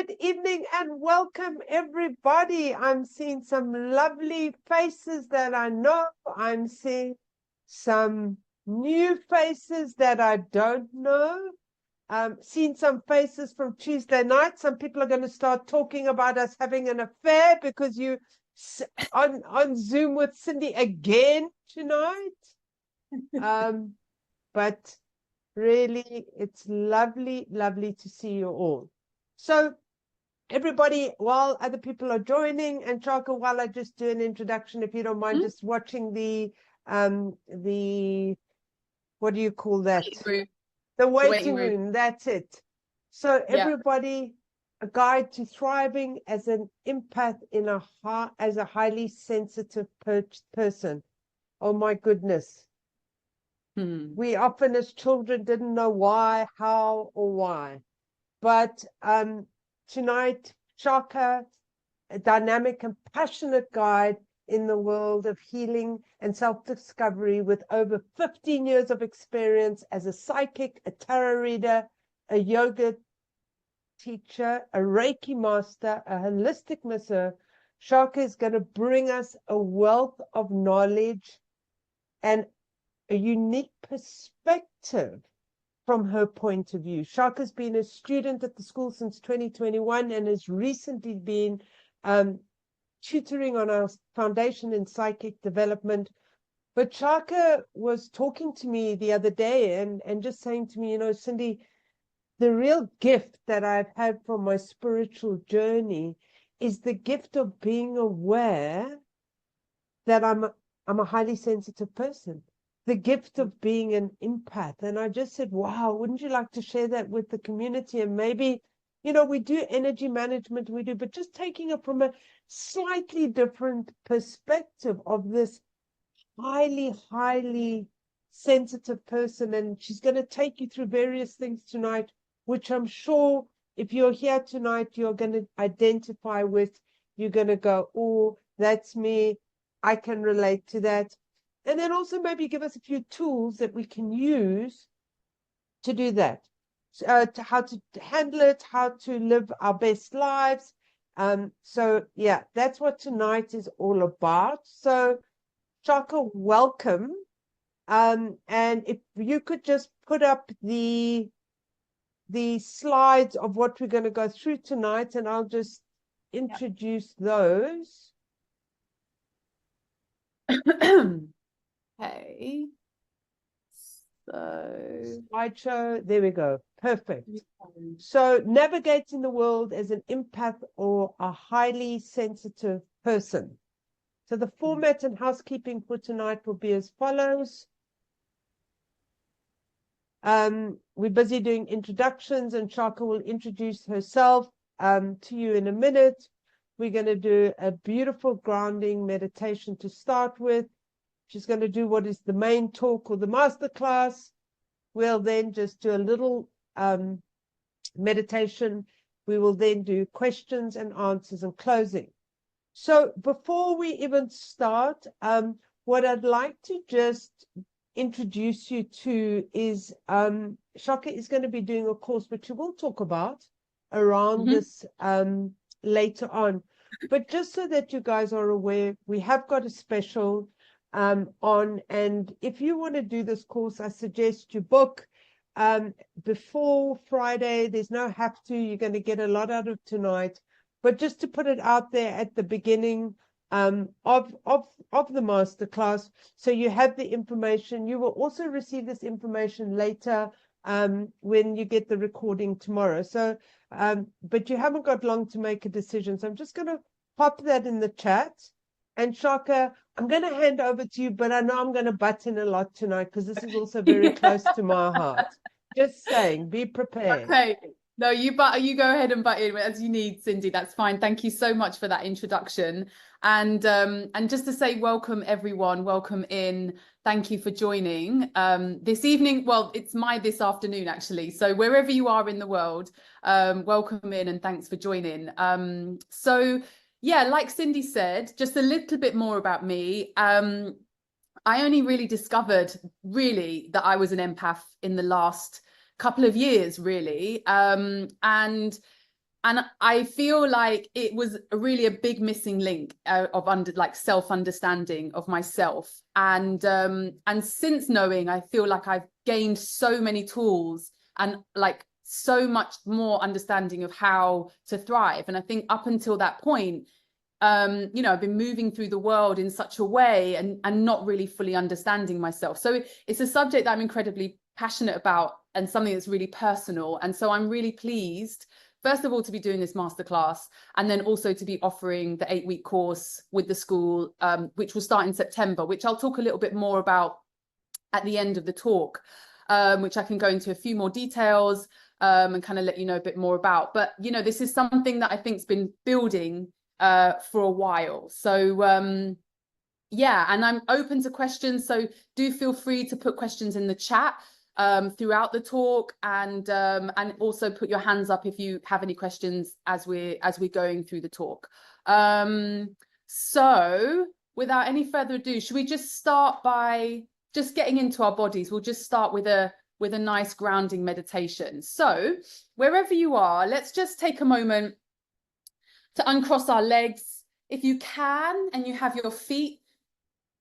good evening and welcome everybody. I'm seeing some lovely faces that I know. I'm seeing some new faces that I don't know. Seen some faces from Tuesday night. Some people are going to start talking about us having an affair because you on Zoom with Cindy again tonight. But really, it's lovely, lovely to see you all. So everybody, while other people are joining, and Chaka, while I just do an introduction, if you don't mind, just watching the what do you call that? The waiting room. That's it. So everybody, a guide to thriving as an empath as a highly sensitive person. Oh my goodness. We often as children didn't know why, how, or why. But tonight, Chaka, a dynamic and passionate guide in the world of healing and self-discovery with over 15 years of experience as a psychic, a tarot reader, a yoga teacher, a Reiki master, a holistic masseur. Chaka is going to bring us a wealth of knowledge and a unique perspective from her point of view. Chaka's been a student at the school since 2021 and has recently been tutoring on our foundation in psychic development. But Chaka was talking to me the other day and just saying to me, you know, Cindy, the real gift that I've had from my spiritual journey is the gift of being aware that I'm a highly sensitive person. The gift of being an empath. And I just said, wow, wouldn't you like to share that with the community? And maybe, you know, we do energy management, but just taking it from a slightly different perspective of this highly, highly sensitive person. And she's going to take you through various things tonight, which I'm sure if you're here tonight, you're going to identify with. You're going to go, oh, that's me. I can relate to that. And then also maybe give us a few tools that we can use to do that, to how to handle it, how to live our best lives. So, yeah, that's what tonight is all about. So, Chaka, welcome. And if you could just put up the slides of what we're going to go through tonight, and I'll just introduce those. Okay, so slideshow, there we go, perfect. So navigating the world as an empath or a highly sensitive person. So the format and housekeeping for tonight will be as follows. We're busy doing introductions and Chaka will introduce herself to you in a minute. We're going to do a beautiful grounding meditation to start with. She's going to do what is the main talk or the master class. We'll then just do a little meditation. We will then do questions and answers and closing. So before we even start, what I'd like to just introduce you to is Chaka is going to be doing a course, which we will talk about around this later on. But just so that you guys are aware, we have got a special on, and if you want to do this course, I suggest you book before Friday. There's no have to. You're going to get a lot out of tonight, but just to put it out there at the beginning of the masterclass, so you have the information. You will also receive this information later when you get the recording tomorrow. So, but you haven't got long to make a decision. So I'm just going to pop that in the chat. And Chaka, I'm going to hand over to you, but I know I'm going to butt in a lot tonight because this is also very close to my heart. Just saying, be prepared. Okay. No, you go ahead and butt in as you need, Cindy. That's fine. Thank you so much for that introduction. And just to say welcome, everyone. Welcome in. Thank you for joining this evening. Well, it's this afternoon, actually. So wherever you are in the world, welcome in and thanks for joining. Yeah, like Cindy said, just a little bit more about me. I only really discovered that I was an empath in the last couple of years, really. And And I feel like it was really a big missing link of self-understanding of myself. And since knowing, I feel like I've gained so many tools and like so much more understanding of how to thrive. And I think up until that point, you know, I've been moving through the world in such a way and not really fully understanding myself. So it's a subject that I'm incredibly passionate about and something that's really personal. And so I'm really pleased, first of all, to be doing this masterclass, and then also to be offering the 8-week course with the school, which will start in September, which I'll talk a little bit more about at the end of the talk, which I can go into a few more details and kind of let you know a bit more about. But, you know, this is something that I think has been building for a while. So yeah, and I'm open to questions, so do feel free to put questions in the chat throughout the talk, and also put your hands up if you have any questions as we're going through the talk. So without any further ado, should we just start by just getting into our bodies? We'll just start with a nice grounding meditation. So wherever you are, let's just take a moment to uncross our legs. If you can, and you have your feet,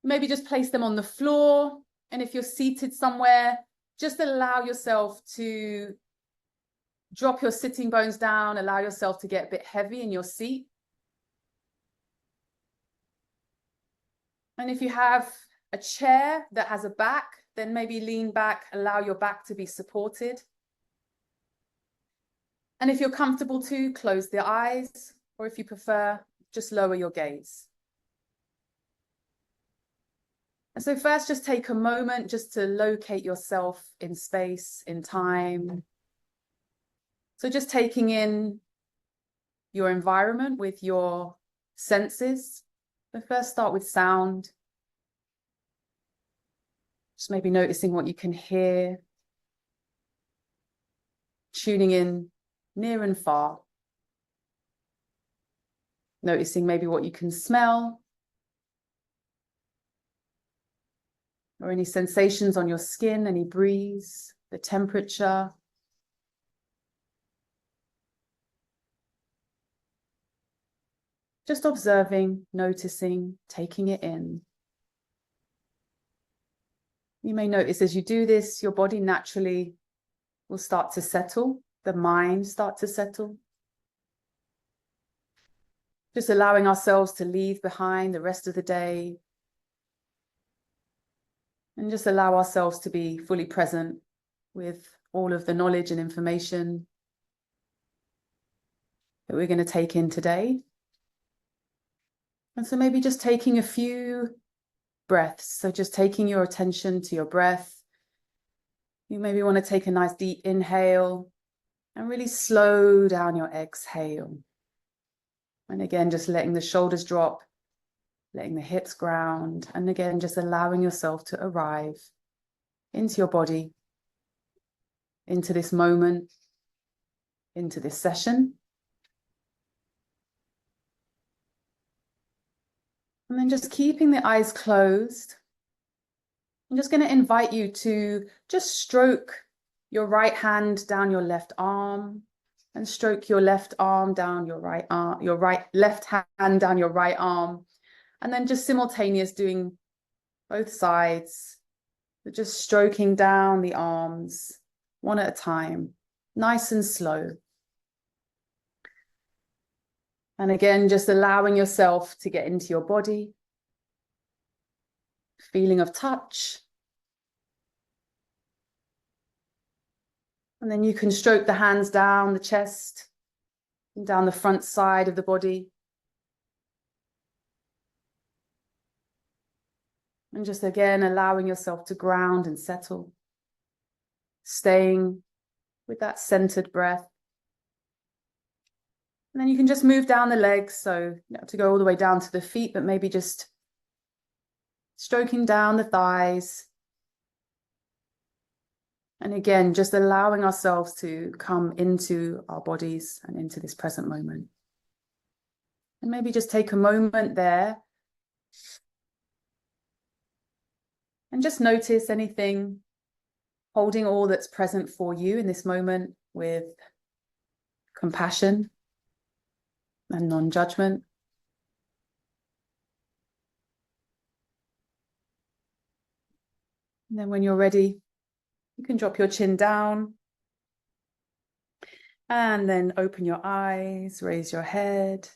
maybe just place them on the floor. And if you're seated somewhere, just allow yourself to drop your sitting bones down, allow yourself to get a bit heavy in your seat. And if you have a chair that has a back, then maybe lean back, allow your back to be supported. And if you're comfortable to, close the eyes, or if you prefer, just lower your gaze. And so first, just take a moment just to locate yourself in space, in time. So just taking in your environment with your senses. So first start with sound. Just maybe noticing what you can hear. Tuning in near and far. Noticing maybe what you can smell. Or any sensations on your skin, any breeze, the temperature. Just observing, noticing, taking it in. You may notice as you do this, your body naturally will start to settle, the mind start to settle. Just allowing ourselves to leave behind the rest of the day. And just allow ourselves to be fully present with all of the knowledge and information that we're going to take in today. And so maybe just taking a few breaths. So just taking your attention to your breath. You maybe want to take a nice deep inhale and really slow down your exhale. And again, just letting the shoulders drop, letting the hips ground, and again, just allowing yourself to arrive into your body, into this moment, into this session. And then just keeping the eyes closed. I'm just going to invite you to just stroke your right hand down your left arm, and stroke your left arm down your right arm, left hand down your right arm. And then just simultaneous doing both sides, but just stroking down the arms one at a time, nice and slow. And again, just allowing yourself to get into your body, feeling of touch. And then you can stroke the hands down the chest, and down the front side of the body. And just again, allowing yourself to ground and settle, staying with that centered breath. And then you can just move down the legs. So you don't have to go all the way down to the feet, but maybe just stroking down the thighs. And again, just allowing ourselves to come into our bodies and into this present moment. And maybe just take a moment there and just notice anything, holding all that's present for you in this moment with compassion, and non-judgment. And then when you're ready, you can drop your chin down and then open your eyes, raise your head,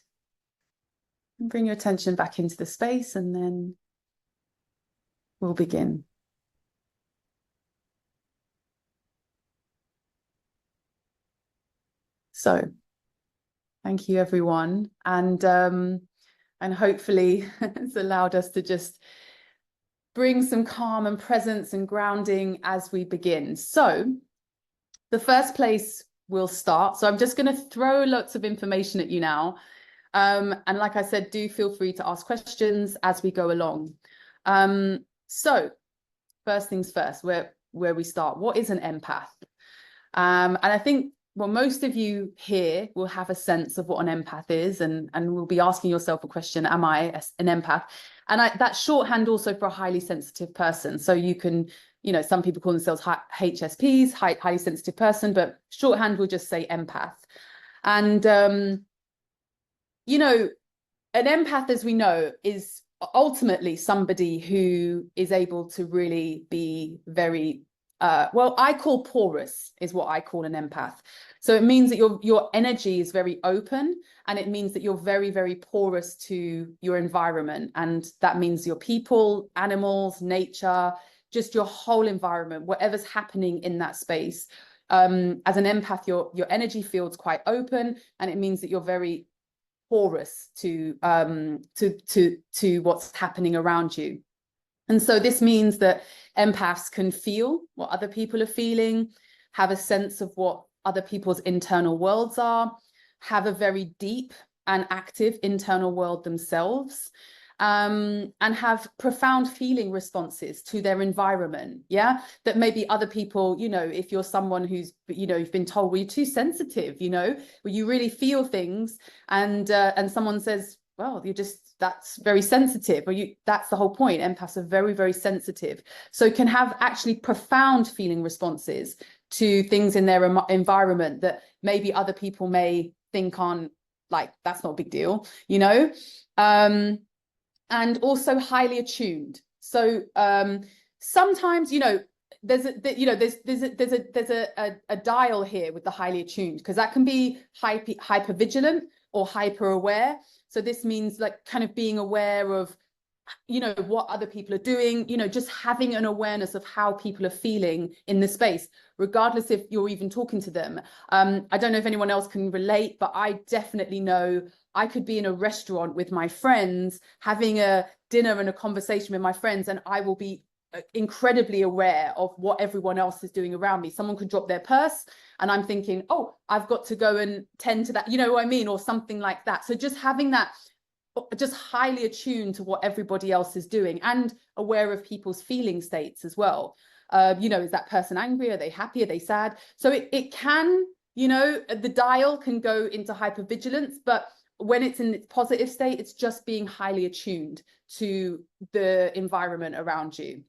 and bring your attention back into the space, and then we'll begin. So thank you, everyone. And hopefully it's allowed us to just bring some calm and presence and grounding as we begin. So the first place we'll start. So I'm just going to throw lots of information at you now. And like I said, do feel free to ask questions as we go along. So first things first, where we start. What is an empath? And I think, well, most of you here will have a sense of what an empath is, and will be asking yourself a question, am I an empath? And that's shorthand also for a highly sensitive person. So you can, you know, some people call themselves HSPs, highly sensitive person, but shorthand will just say empath. And, you know, an empath, as we know, is ultimately somebody who is able to really be very, well, I call porous is what I call an empath. So it means that your energy is very open, and it means that you're very, very porous to your environment. And that means your people, animals, nature, just your whole environment, whatever's happening in that space. As an empath, your energy field's quite open, and it means that you're very porous to what's happening around you. And so this means that empaths can feel what other people are feeling, have a sense of what other people's internal worlds are, have a very deep and active internal world themselves, and have profound feeling responses to their environment. Yeah, that maybe other people, you know, if you're someone who's, you know, you've been told, well, you're too sensitive, you know, where you really feel things, and someone says, well, that's very sensitive, or that's the whole point. Empaths are very, very sensitive, so can have actually profound feeling responses to things in their environment that maybe other people may think on, like, that's not a big deal, you know. And also highly attuned. So sometimes, you know, there's a dial here with the highly attuned, because that can be hyper vigilant or hyper aware. So this means like kind of being aware of, you know, what other people are doing, you know, just having an awareness of how people are feeling in the space, regardless if you're even talking to them. I don't know if anyone else can relate, but I definitely know I could be in a restaurant with my friends, having a dinner and a conversation with my friends, and I will be incredibly aware of what everyone else is doing around me. Someone could drop their purse and I'm thinking, oh, I've got to go and tend to that, you know what I mean, or something like that. So just having that, just highly attuned to what everybody else is doing, and aware of people's feeling states as well. You know, is that person angry? Are they happy? Are they sad? So it can, you know, the dial can go into hypervigilance, but when it's in its positive state, it's just being highly attuned to the environment around you.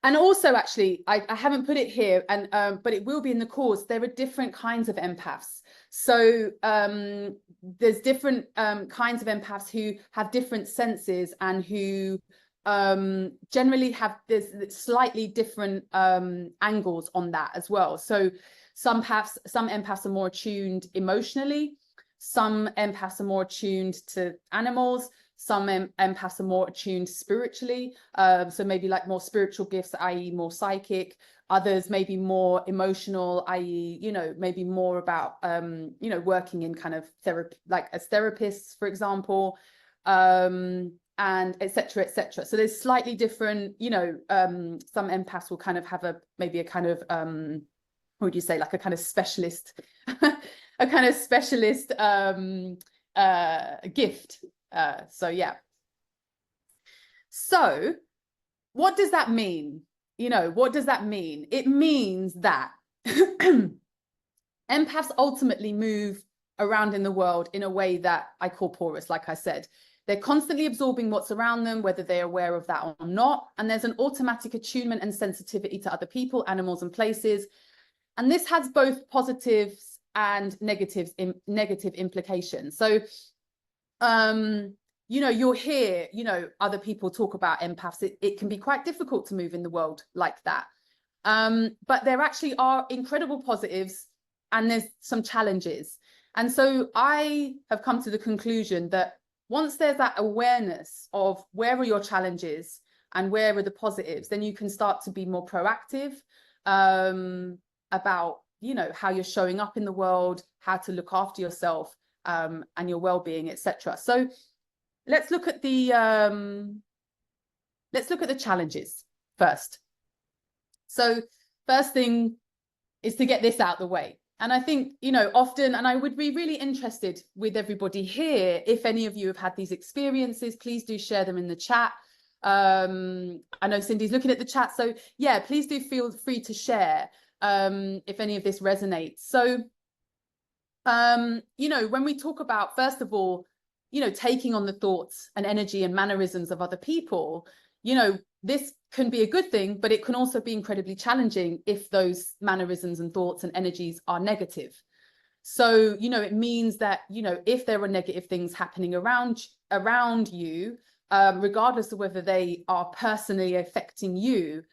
And also, actually, I haven't put it here, and but it will be in the course. There are different kinds of empaths. So there's different kinds of empaths who have different senses, and who generally have there's slightly different angles on that as well. So some empaths are more attuned emotionally. Some empaths are more attuned to animals. Some empaths are more attuned spiritually. So maybe like more spiritual gifts, i.e. more psychic. Others maybe more emotional, i.e., you know, maybe more about, you know, working in kind of therapy, like as therapists, for example, and et cetera, et cetera. So there's slightly different, you know, some empaths will kind of have maybe a kind of, what would you say, like a kind of specialist, a kind of specialist gift. So yeah. So what does that mean? You know, what does that mean? It means that empaths ultimately move around in the world in a way that I call porous, like I said. They're constantly absorbing what's around them, whether they're aware of that or not. And there's an automatic attunement and sensitivity to other people, animals, and places. And this has both positives and negative implications. So, you know, you'll hear, you know, other people talk about empaths. It can be quite difficult to move in the world like that. But there actually are incredible positives and there's some challenges. And so I have come to the conclusion that once there's that awareness of where are your challenges and where are the positives, then you can start to be more proactive about, you know, how you're showing up in the world, how to look after yourself and your well-being, etc. So let's look at the challenges first. So first thing is to get this out the way. And I think, you know, often, and I would be really interested with everybody here, if any of you have had these experiences, please do share them in the chat. I know Cindy's looking at the chat. So yeah, please do feel free to share if any of this resonates. So, you know, when we talk about, first of all, you know, taking on the thoughts and energy and mannerisms of other people, you know, this can be a good thing, but it can also be incredibly challenging if those mannerisms and thoughts and energies are negative. So, you know, it means that, you know, if there are negative things happening around you, regardless of whether they are personally affecting you,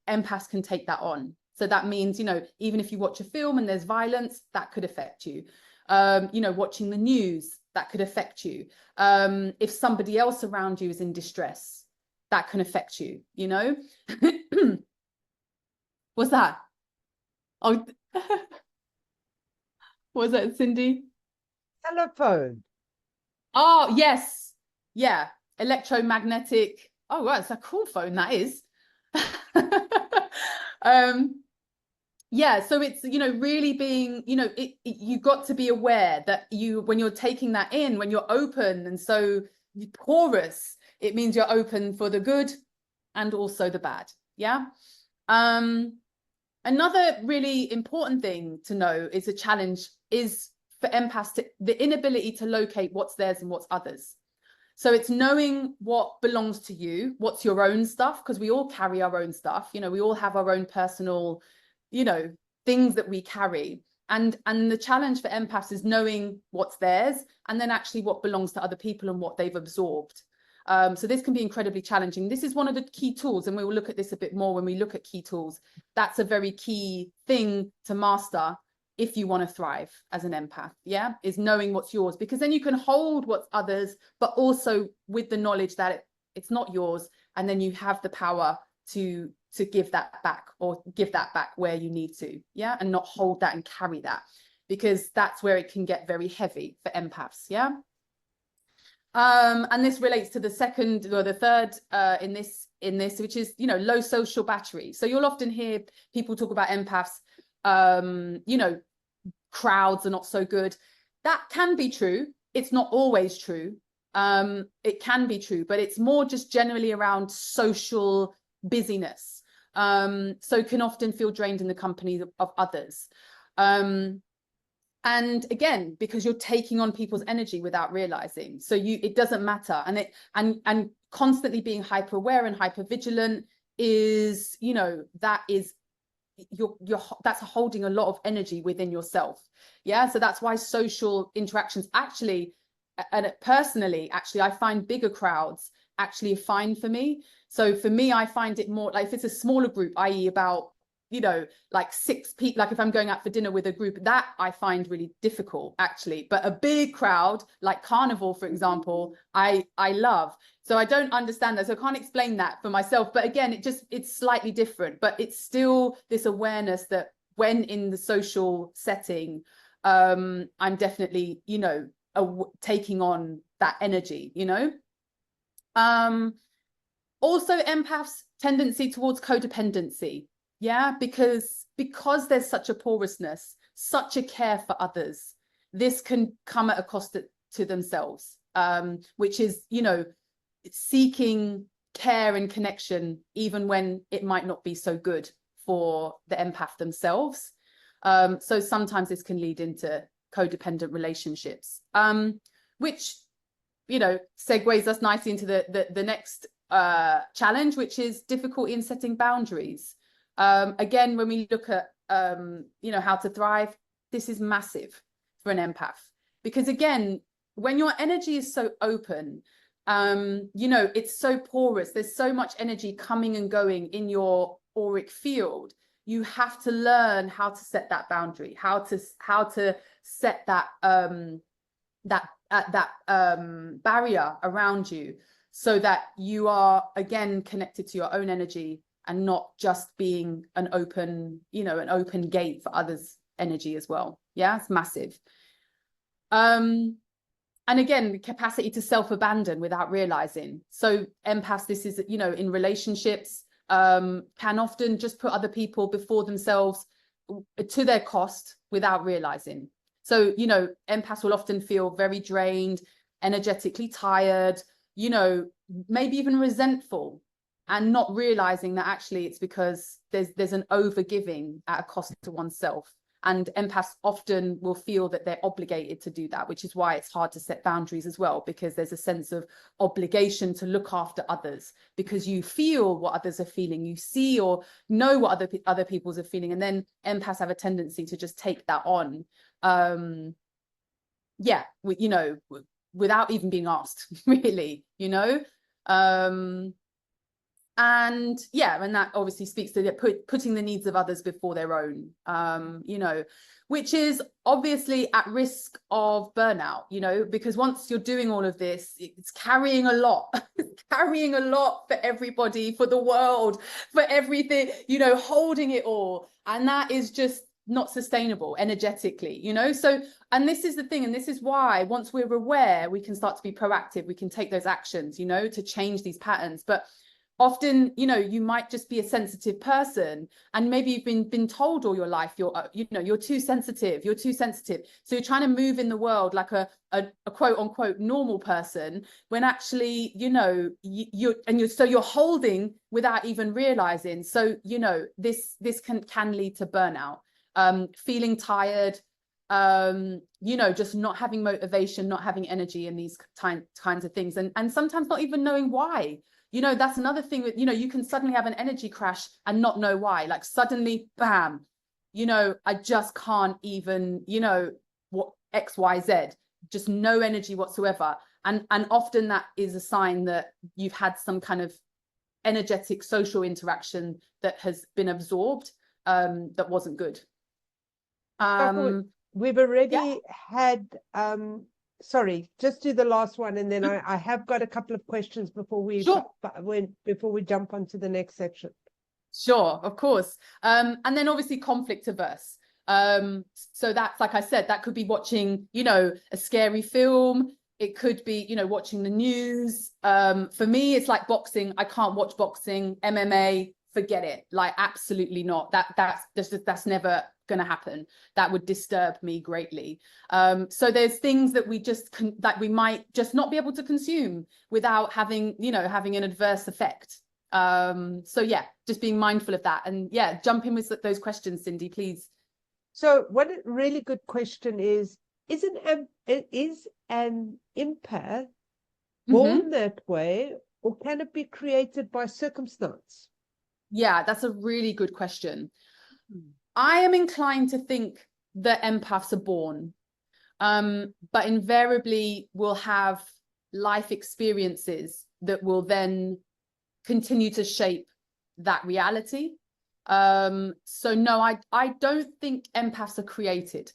empaths can take that on. So that means, you know, even if you watch a film and there's violence, that could affect you. You know, watching the news, that could affect you. If somebody else around you is in distress, that can affect you, you know? What's that? Oh, was that Cindy? Telephone. Oh, yes. Yeah. Electromagnetic. Oh, wow. It's a cool phone, that is. Yeah, so it's, you know, really being, you know, you got to be aware that when you're taking that in, when you're open and so porous, it means you're open for the good and also the bad. Yeah. Another really important thing to know is a challenge is for empaths the inability to locate what's theirs and what's others. So it's knowing what belongs to you, what's your own stuff, because we all carry our own stuff. You know, we all have our own personal, you know, things that we carry. And the challenge for empaths is knowing what's theirs and then actually what belongs to other people and what they've absorbed. So this can be incredibly challenging. This is one of the key tools, and we will look at this a bit more when we look at key tools. That's a very key thing to master if you want to thrive as an empath, yeah, is knowing what's yours, because then you can hold what's others, but also with the knowledge that it's not yours, and then you have the power to give that back, or give that back where you need to, yeah, and not hold that and carry that, because that's where it can get very heavy for empaths, yeah. And this relates to the second or the third in this, which is, you know, low social battery. So you'll often hear people talk about empaths, you know, crowds are not so good. That can be true. It's not always true. It can be true, but it's more just generally around social busyness. So can often feel drained in the company of others. And again, because you're taking on people's energy without realizing, so it doesn't matter. And constantly being hyper aware and hyper vigilant is, you know, that is that's holding a lot of energy within yourself. Yeah, so that's why social interactions actually, and personally, actually, I find bigger crowds actually fine for me. So for me, I find it more like if it's a smaller group, i.e. about, you know, like 6 people, like if I'm going out for dinner with a group, that I find really difficult actually. But a big crowd like carnival, for example, I love. So I don't understand that, so I can't explain that for myself, but again, it's slightly different, but it's still this awareness that when in the social setting, I'm definitely, you know, taking on that energy, you know. Also empaths' tendency towards codependency. Yeah, because there's such a porousness, such a care for others, this can come at a cost to themselves, which is, you know, seeking care and connection, even when it might not be so good for the empath themselves. So sometimes this can lead into codependent relationships, which, you know, segues us nicely into the next challenge, which is difficulty in setting boundaries. Again, when we look at, you know, how to thrive, this is massive. for an empath. Because again, when your energy is so open, you know, it's so porous, there's so much energy coming and going in your auric field. You have to learn how to set that boundary, how to set that barrier around you, so that you are again connected to your own energy and not just being an open, you know, an open gate for others' energy as well. Yeah, it's massive. And again, the capacity to self-abandon without realizing. So empaths, this is, you know, in relationships, can often just put other people before themselves to their cost without realizing. So, you know, empaths will often feel very drained, energetically tired, you know, maybe even resentful, and not realizing that actually it's because there's an overgiving at a cost to oneself. And empaths often will feel that they're obligated to do that, which is why it's hard to set boundaries as well, because there's a sense of obligation to look after others, because you feel what others are feeling, you see or know what other people's are feeling, and then empaths have a tendency to just take that on, yeah, you know, without even being asked, really, you know. And yeah, and that obviously speaks to putting the needs of others before their own, you know, which is obviously at risk of burnout, you know, because once you're doing all of this, it's carrying a lot, carrying a lot for everybody, for the world, for everything, you know, holding it all. And that is just not sustainable energetically, you know. So, and this is the thing, and this is why once we're aware, we can start to be proactive, we can take those actions, you know, to change these patterns. But often, you know, you might just be a sensitive person, and maybe you've been told all your life you're, you know, you're too sensitive, you're too sensitive. So you're trying to move in the world like a quote unquote normal person, when actually, you know, so you're holding without even realizing. So, you know, this can lead to burnout, feeling tired, you know, just not having motivation, not having energy, and these kinds of things, and sometimes not even knowing why. You know, that's another thing that, you know, you can suddenly have an energy crash and not know why. Like suddenly, bam, you know, I just can't even, you know, what X, Y, Z, just no energy whatsoever. And often that is a sign that you've had some kind of energetic social interaction that has been absorbed, that wasn't good. We've already had sorry, just do the last one, and then I have got a couple of questions before we jump onto the next section. Sure, of course. And then obviously conflict averse. So that's, like I said, that could be watching, you know, a scary film. It could be, you know, watching the news. For me, it's like boxing. I can't watch boxing, MMA, forget it. Like, absolutely not. That's never going to happen. That would disturb me greatly. So there's things that that we might just not be able to consume without having, you know, having an adverse effect. So yeah, just being mindful of that. And yeah, jump in with those questions, Cindy, please. So what a really good question is an empath born that way, or can it be created by circumstance? Yeah, that's a really good question. I am inclined to think that empaths are born, but invariably will have life experiences that will then continue to shape that reality. So no, I don't think empaths are created.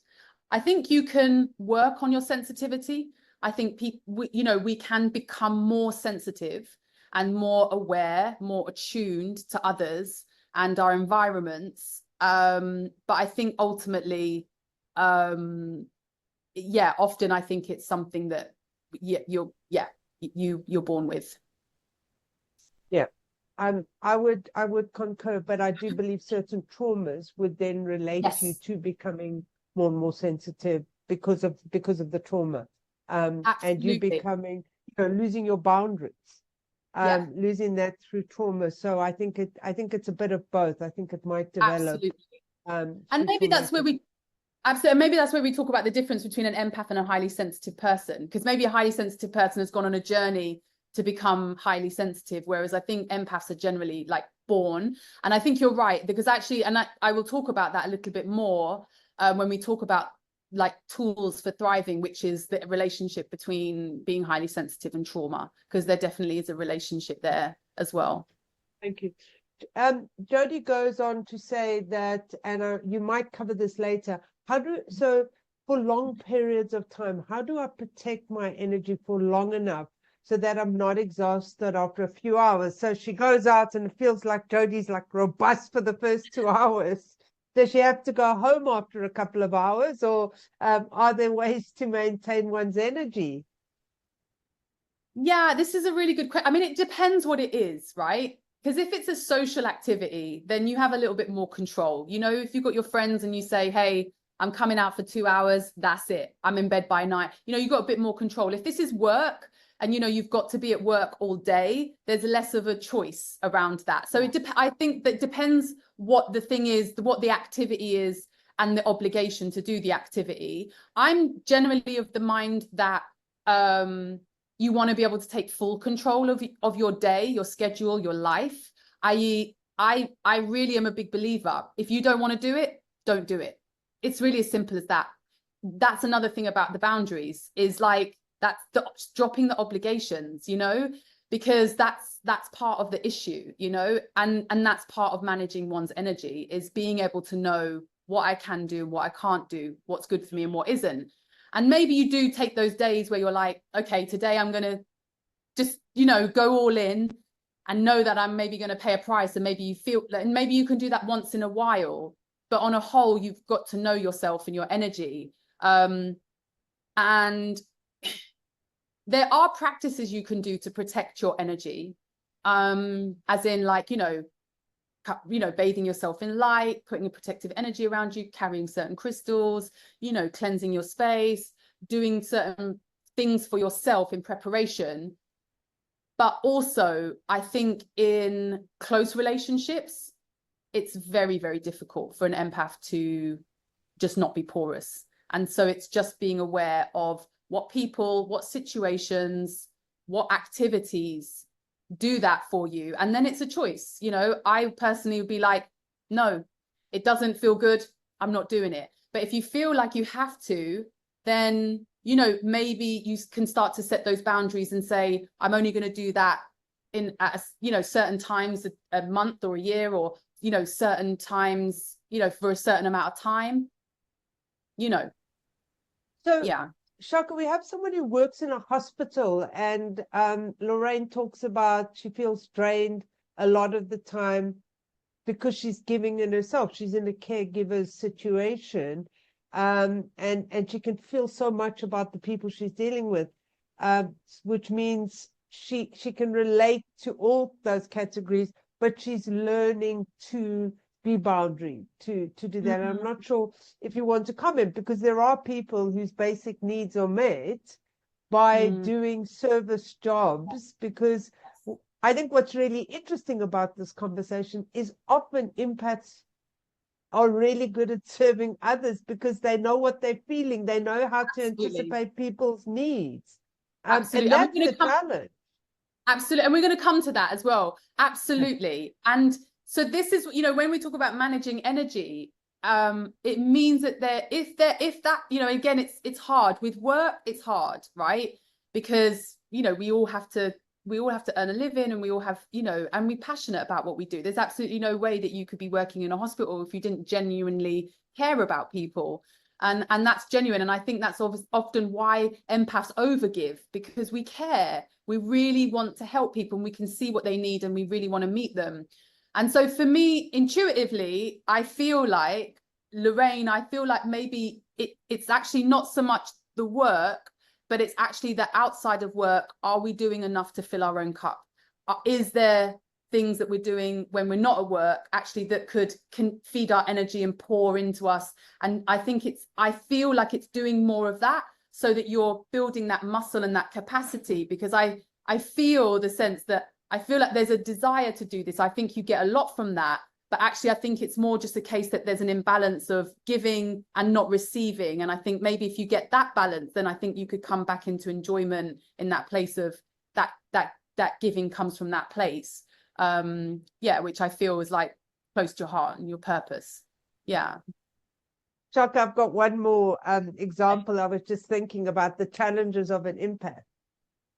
I think you can work on your sensitivity. I think people, you know, we can become more sensitive and more aware, more attuned to others and our environments. But I think ultimately, yeah, often I think it's something that you're born with. Yeah. I would concur, but I do believe certain traumas would then relate you to becoming more and more sensitive because of the trauma. And you becoming, you know, losing your boundaries, losing that through trauma. So I think it's a bit of both. I think it might develop. And maybe that's where we talk about the difference between an empath and a highly sensitive person, because maybe a highly sensitive person has gone on a journey to become highly sensitive, whereas I think empaths are generally like born. And I think you're right, because actually, and I will talk about that a little bit more when we talk about like tools for thriving, which is the relationship between being highly sensitive and trauma, because there definitely is a relationship there as well. Thank you. Jody goes on to say that, and you might cover this later, so for long periods of time, how do I protect my energy for long enough so that I'm not exhausted after a few hours? So she goes out and it feels like Jody's like robust for the first 2 hours. Does she have to go home after a couple of hours, or are there ways to maintain one's energy? Yeah, this is a really good question. I mean, it depends what it is, right? Because if it's a social activity, then you have a little bit more control. You know, if you've got your friends and you say, hey, I'm coming out for 2 hours, that's it. I'm in bed by night. You know, you've got a bit more control. If this is work and, you know, you've got to be at work all day, there's less of a choice around that. So I think that depends what the thing is, what the activity is, and the obligation to do the activity. I'm generally of the mind that you want to be able to take full control of your day, your schedule, your life. I really am a big believer. If you don't want to do it, don't do it. It's really as simple as that. That's another thing about the boundaries, is like that's dropping the obligations, you know, because that's part of the issue, you know, and that's part of managing one's energy, is being able to know what I can do, what I can't do, what's good for me and what isn't. And maybe you do take those days where you're like, okay, today I'm going to just, you know, go all in and know that I'm maybe going to pay a price. And maybe you feel, and maybe you can do that once in a while, but on a whole, you've got to know yourself and your energy. And there are practices you can do to protect your energy, as in like, you know, bathing yourself in light, putting a protective energy around you, carrying certain crystals, you know, cleansing your space, doing certain things for yourself in preparation. But also, I think in close relationships, it's very, very difficult for an empath to just not be porous. And so it's just being aware of what people, what situations, what activities do that for you. And then it's a choice. You know, I personally would be like, no, it doesn't feel good, I'm not doing it. But if you feel like you have to, then, you know, maybe you can start to set those boundaries and say, I'm only going to do that at you know, certain times a month or a year, or, you know, certain times, you know, for a certain amount of time, you know. So yeah, Shaka, we have someone who works in a hospital, and Lorraine talks about she feels drained a lot of the time because she's giving in herself. She's in a caregiver situation, and she can feel so much about the people she's dealing with, which means she can relate to all those categories, but she's learning to be boundary to do that. And I'm not sure if you want to comment, because there are people whose basic needs are met by doing service jobs, because I think what's really interesting about this conversation is often empaths are really good at serving others because they know what they're feeling. They know how to anticipate people's needs. Absolutely. And that's the challenge. Absolutely. And we're going to come to that as well. Absolutely. And so this is, you know, when we talk about managing energy, it means that if that, you know, again, it's hard with work. It's hard, right? Because, you know, we all have to earn a living, and we all have, you know, and we're passionate about what we do. There's absolutely no way that you could be working in a hospital if you didn't genuinely care about people. And that's genuine. And I think that's often why empaths overgive, because we care. We really want to help people, and we can see what they need, and we really want to meet them. And so for me, intuitively, I feel like, Lorraine, I feel like maybe it's actually not so much the work, but it's actually that outside of work, are we doing enough to fill our own cup? Is there things that we're doing when we're not at work actually that can feed our energy and pour into us? And I feel like it's doing more of that, so that you're building that muscle and that capacity, because I feel the sense that I feel like there's a desire to do this. I think you get a lot from that, but actually I think it's more just a case that there's an imbalance of giving and not receiving. And I think maybe if you get that balance, then I think you could come back into enjoyment in that place of that giving comes from that place. Which I feel is like close to your heart and your purpose. Yeah. Chuck, I've got one more example. I was just thinking about the challenges of an empath.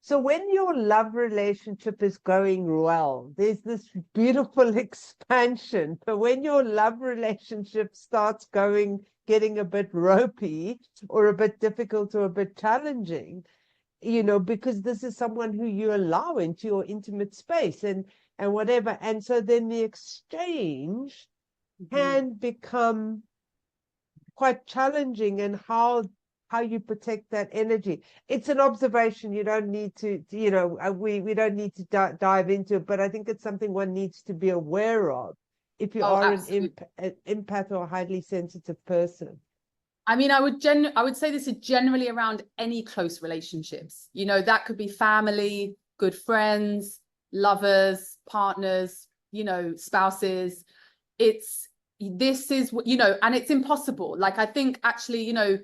So when your love relationship is going well, there's this beautiful expansion. But when your love relationship starts getting a bit ropey or a bit difficult or a bit challenging, you know, because this is someone who you allow into your intimate space and whatever. And so then the exchange can become quite challenging, and how you protect that energy. It's an observation. You don't need to, you know, we don't need to dive into it, but I think it's something one needs to be aware of if you are an empath or a highly sensitive person. I mean, I would say this is generally around any close relationships. You know, that could be family, good friends, lovers, partners, you know, spouses. This is what, you know, and it's impossible. Like, I think actually, you know,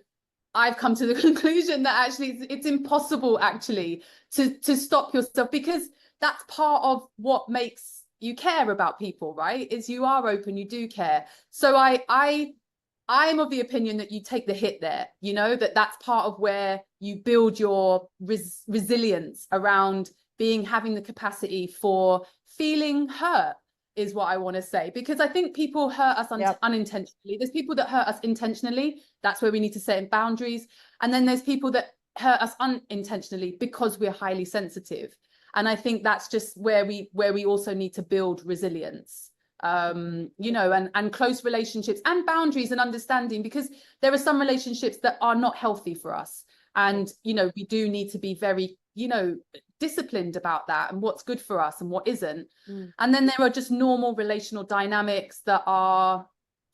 I've come to the conclusion that actually it's impossible actually to stop yourself, because that's part of what makes you care about people, right? Is you are open, you do care. So I'm of the opinion that you take the hit there, you know, that's part of where you build your resilience around having the capacity for feeling hurt, is what I want to say. Because I think people hurt us unintentionally. There's people that hurt us intentionally. That's where we need to set boundaries. And then there's people that hurt us unintentionally because we're highly sensitive. And I think that's just where we also need to build resilience. You know, and close relationships and boundaries and understanding, because there are some relationships that are not healthy for us. And, you know, we do need to be very, you know, disciplined about that and what's good for us and what isn't. And then there are just normal relational dynamics that are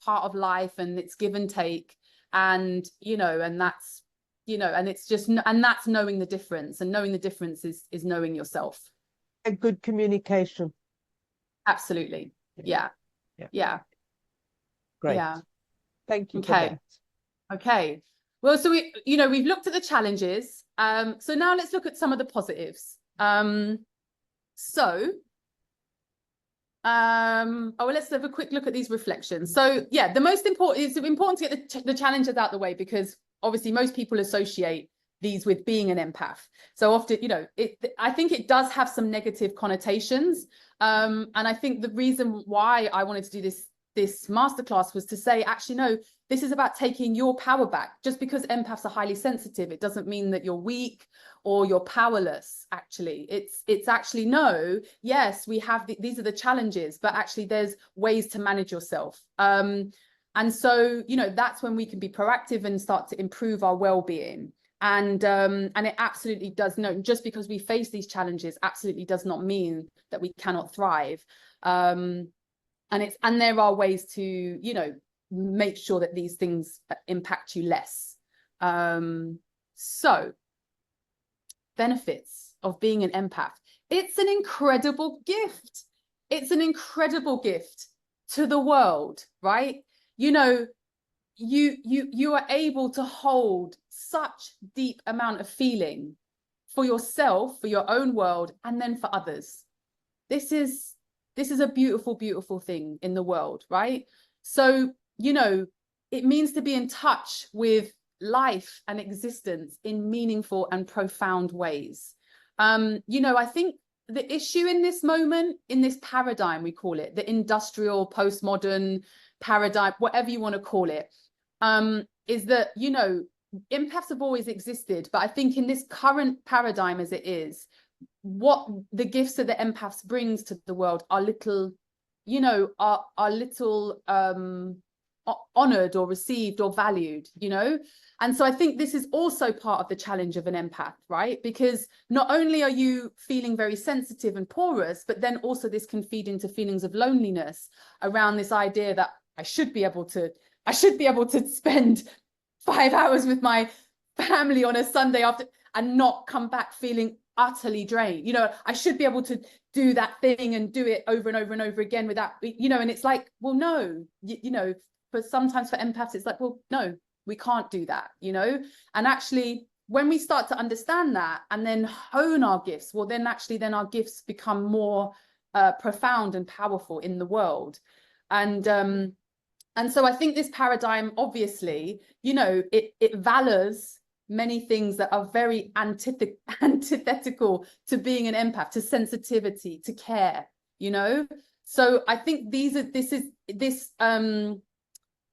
part of life, and it's give and take. And, you know, and that's, you know, and it's just, and that's knowing the difference, and knowing the difference is knowing yourself. And good communication. Absolutely. Yeah. Great. Yeah. Thank you for that. Okay. Well, so we've looked at the challenges. So now let's look at some of the positives. Let's have a quick look at these reflections. So yeah, it's important to get the challenges out the way, because obviously most people associate these with being an empath. So often, you know, I think it does have some negative connotations. And I think the reason why I wanted to do this masterclass was to say, actually, no, this is about taking your power back. Just because empaths are highly sensitive, it doesn't mean that you're weak or you're powerless. Actually, it's actually, no, yes, we have these are the challenges, but actually there's ways to manage yourself. And so, you know, that's when we can be proactive and start to improve our well-being. And it absolutely does not, just because we face these challenges absolutely does not mean that we cannot thrive. And there are ways to, you know, make sure that these things impact you less. So benefits of being an empath. It's an incredible gift. It's an incredible gift to the world, right? You know, you are able to hold such deep amount of feeling for yourself, for your own world, and then for others. This is a beautiful, beautiful thing in the world, right? So, you know, it means to be in touch with life and existence in meaningful and profound ways. You know, I think the issue in this moment, in this paradigm, we call it the industrial postmodern paradigm, whatever you want to call it, is that, you know, empaths have always existed, but I think in this current paradigm as it is, what the gifts that the empaths brings to the world are little, you know, are little honored or received or valued, you know. And so I think this is also part of the challenge of an empath, right? Because not only are you feeling very sensitive and porous, but then also this can feed into feelings of loneliness around this idea that I should be able to spend 5 hours with my family on a Sunday after and not come back feeling utterly drained. You know, I should be able to do that thing and do it over and over and over again without, you know, and it's like, well, no, you know, but sometimes for empaths, it's like, well, no, we can't do that, you know. And actually, when we start to understand that and then hone our gifts, well, then our gifts become more profound and powerful in the world. And And so I think this paradigm, obviously, you know, it valors many things that are very antithetical to being an empath, to sensitivity, to care, you know. So I think this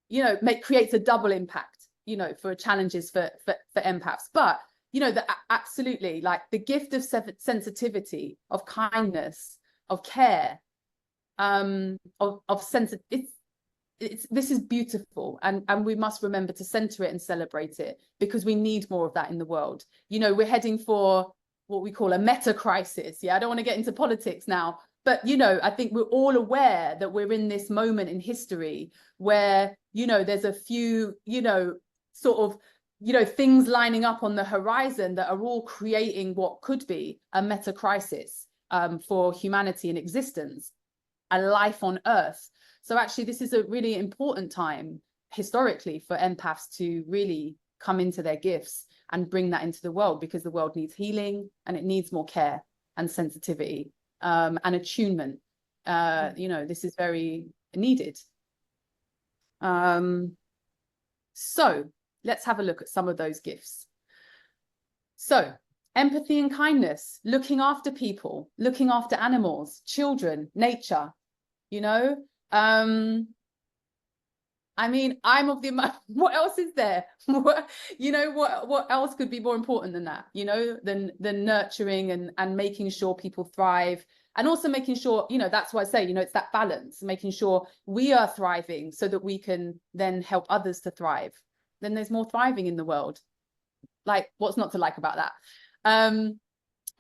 you know, creates a double impact, you know, for challenges for empaths. But you know, that absolutely, like the gift of sensitivity, of kindness, of care, of sense, this is beautiful, and we must remember to center it and celebrate it, because we need more of that in the world. You know, we're heading for what we call a meta crisis. Yeah, I don't want to get into politics now, but you know, I think we're all aware that we're in this moment in history where, you know, there's a few, you know, sort of, you know, things lining up on the horizon that are all creating what could be a meta crisis for humanity and existence, a life on Earth. So actually, this is a really important time historically for empaths to really come into their gifts and bring that into the world, because the world needs healing and it needs more care and sensitivity and attunement. You know, this is very needed. So let's have a look at some of those gifts. So empathy and kindness, looking after people, looking after animals, children, nature, you know. I mean, I'm of the what else is there? You know, what else could be more important than that, you know, than nurturing and making sure people thrive, and also making sure, you know, that's why I say, you know, it's that balance, making sure we are thriving so that we can then help others to thrive. Then there's more thriving in the world. Like, what's not to like about that?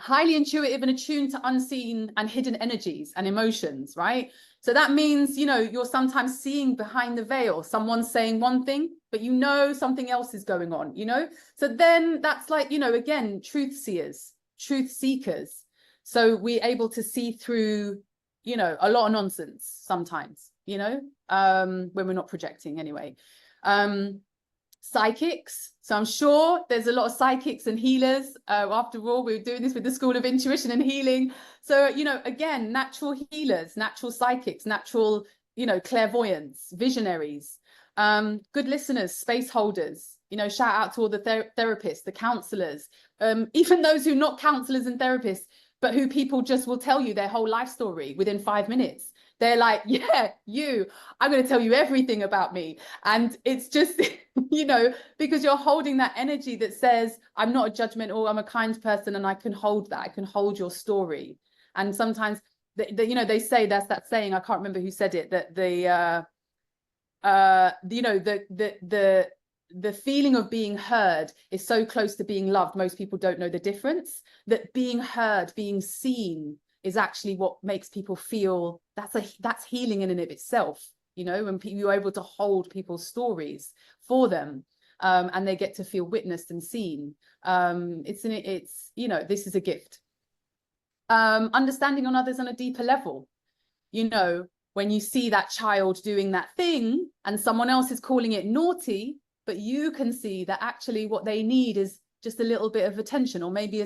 Highly intuitive and attuned to unseen and hidden energies and emotions, right? So that means, you know, you're sometimes seeing behind the veil, someone's saying one thing, but you know something else is going on, you know? So then that's like, you know, again, truth seers, truth seekers. So we're able to see through, you know, a lot of nonsense sometimes, you know, when we're not projecting anyway. Psychics. So I'm sure there's a lot of psychics and healers. After all, we're doing this with the School of Intuition and Healing. So, you know, again, natural healers, natural psychics, natural, you know, clairvoyants, visionaries, good listeners, space holders. You know, shout out to all the therapists, the counselors, even those who are not counselors and therapists, but who people just will tell you their whole life story within 5 minutes. They're like, yeah, I'm going to tell you everything about me. And it's just, you know, because you're holding that energy that says, I'm not a judgmental, I'm a kind person, and I can hold that. I can hold your story. And sometimes, you know, they say, that's that saying, I can't remember who said it, that you know, the feeling of being heard is so close to being loved. Most people don't know the difference, that being heard, being seen is actually what makes people feel that's healing in and of itself, you know, when you're able to hold people's stories for them, and they get to feel witnessed and seen. It's you know, this is a gift. Understanding on others on a deeper level, you know, when you see that child doing that thing and someone else is calling it naughty, but you can see that actually what they need is just a little bit of attention, or maybe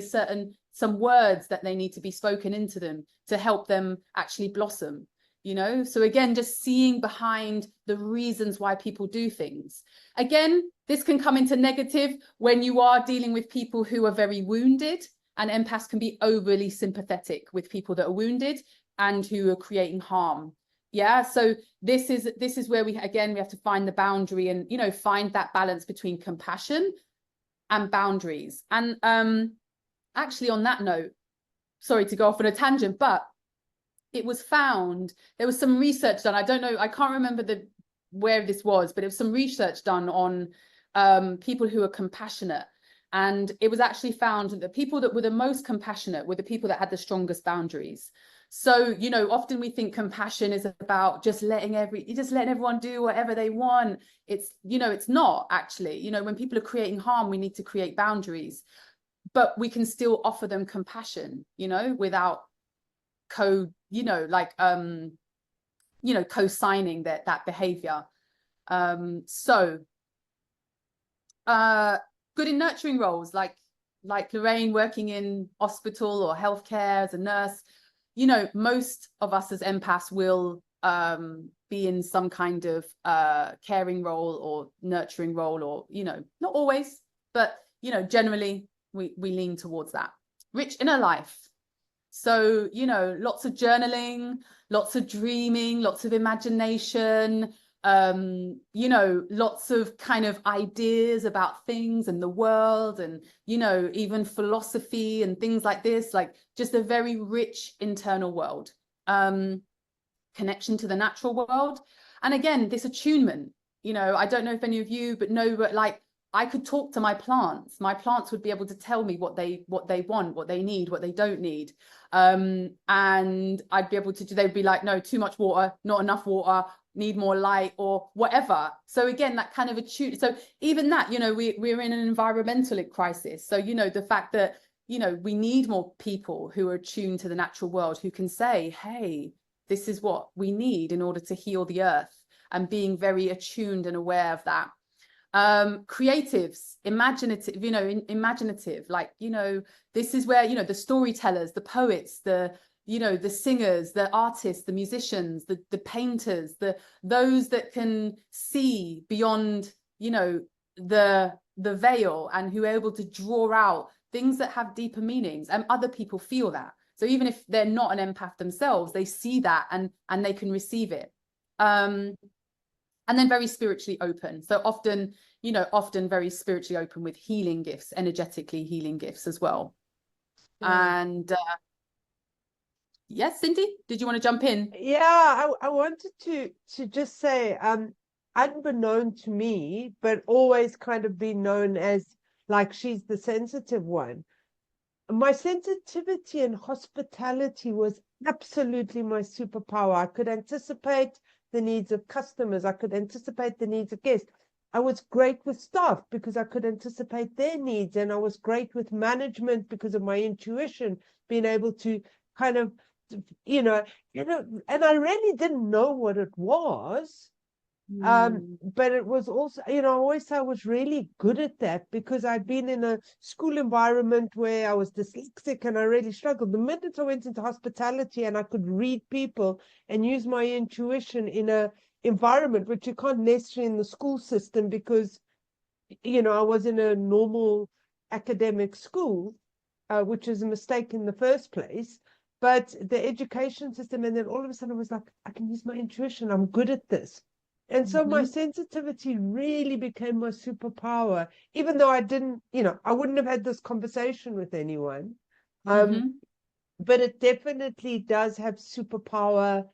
some words that they need to be spoken into them to help them actually blossom, you know. So again, just seeing behind the reasons why people do things. Again, this can come into negative when you are dealing with people who are very wounded, and empaths can be overly sympathetic with people that are wounded and who are creating harm. Yeah, so this is where we have to find the boundary, and, you know, find that balance between compassion and boundaries. And actually, on that note, sorry to go off on a tangent, but it was found, there was some research done, I don't know, I can't remember where this was, but it was some research done on people who are compassionate. And it was actually found that the people that were the most compassionate were the people that had the strongest boundaries. So, you know, often we think compassion is about just letting everyone do whatever they want. It's, you know, it's not actually, you know, when people are creating harm, we need to create boundaries, but we can still offer them compassion, you know, without co-signing that behavior. Good in nurturing roles, like Lorraine working in hospital or healthcare as a nurse. You know, most of us as empaths will be in some kind of caring role or nurturing role, or, you know, not always, but, you know, generally we lean towards that. Rich inner life. So, you know, lots of journaling, lots of dreaming, lots of imagination, you know, lots of kind of ideas about things and the world, and, you know, even philosophy and things like this, like just a very rich internal world, connection to the natural world. And again, this attunement, you know, I don't know if any of you, but like, I could talk to my plants. My plants would be able to tell me what they want, what they need, what they don't need. And I'd be able to, they'd be like, no, too much water, not enough water, need more light, or whatever. So again, that kind of so even that, you know, we're in an environmental crisis. So, you know, the fact that, you know, we need more people who are attuned to the natural world, who can say, hey, this is what we need in order to heal the earth, and being very attuned and aware of that. Creatives, imaginative, you know, imaginative, like, you know, this is where, you know, the storytellers, the poets, the, you know, the singers, the artists, the musicians, the painters, those that can see beyond, you know, the veil, and who are able to draw out things that have deeper meanings, and other people feel that. So even if they're not an empath themselves, they see that and they can receive it. And then very spiritually open. So often, you know, very spiritually open with healing gifts, energetically healing gifts as well. Yeah. And yes, Cindy, did you want to jump in? Yeah, I wanted to just say, unbeknown to me, but always kind of been known as, like, she's the sensitive one. My sensitivity and hospitality was absolutely my superpower. I could anticipate the needs of customers. I could anticipate the needs of guests. I was great with staff because I could anticipate their needs. And I was great with management because of my intuition, being able to kind of, you know, and I really didn't know what it was. But it was also, you know, I always say I was really good at that because I'd been in a school environment where I was dyslexic and I really struggled. The minute I went into hospitality and I could read people and use my intuition in a environment, which you can't necessarily in the school system because, you know, I was in a normal academic school, which is a mistake in the first place. But the education system, and then all of a sudden I was like, I can use my intuition. I'm good at this. And so my sensitivity really became my superpower, even though I didn't, you know, I wouldn't have had this conversation with anyone. But it definitely does have superpower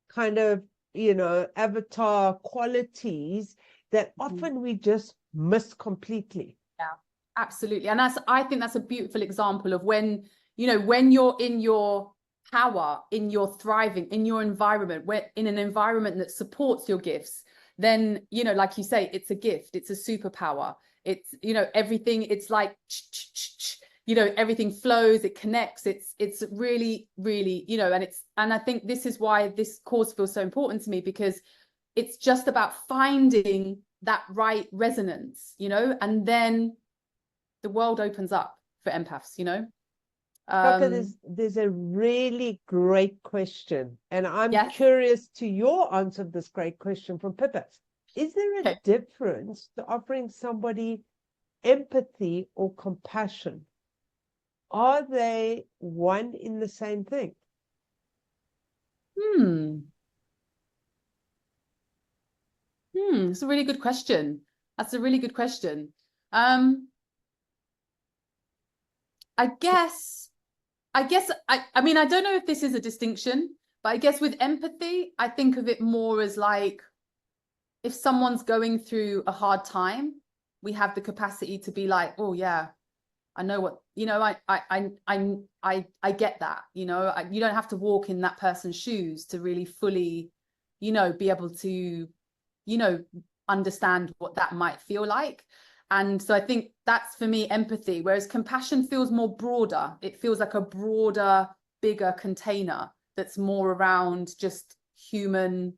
kind of, you know, avatar qualities that often we just miss completely. Yeah, absolutely. And I think that's a beautiful example of when, you know, when you're in your power, in your thriving, in your environment, where in an environment that supports your gifts, then, you know, like you say, it's a gift, it's a superpower. It's, you know, everything, it's like, you know, everything flows, it connects, it's really, really, you know, and I think this is why this course feels so important to me, because it's just about finding that right resonance, you know, and then the world opens up for empaths, you know. There's a really great question, and I'm curious to your answer to this great question from Pippa. Is there a difference to offering somebody empathy or compassion? Are they one in the same thing? It's a really good question. That's a really good question. I guess, I mean, I don't know if this is a distinction, but I guess with empathy, I think of it more as like, if someone's going through a hard time, we have the capacity to be like, oh yeah, I know what, you know, I get that, you know, you don't have to walk in that person's shoes to really fully, you know, be able to, you know, understand what that might feel like. And so I think that's, for me, empathy, whereas compassion feels more broader. It feels like a broader, bigger container that's more around just human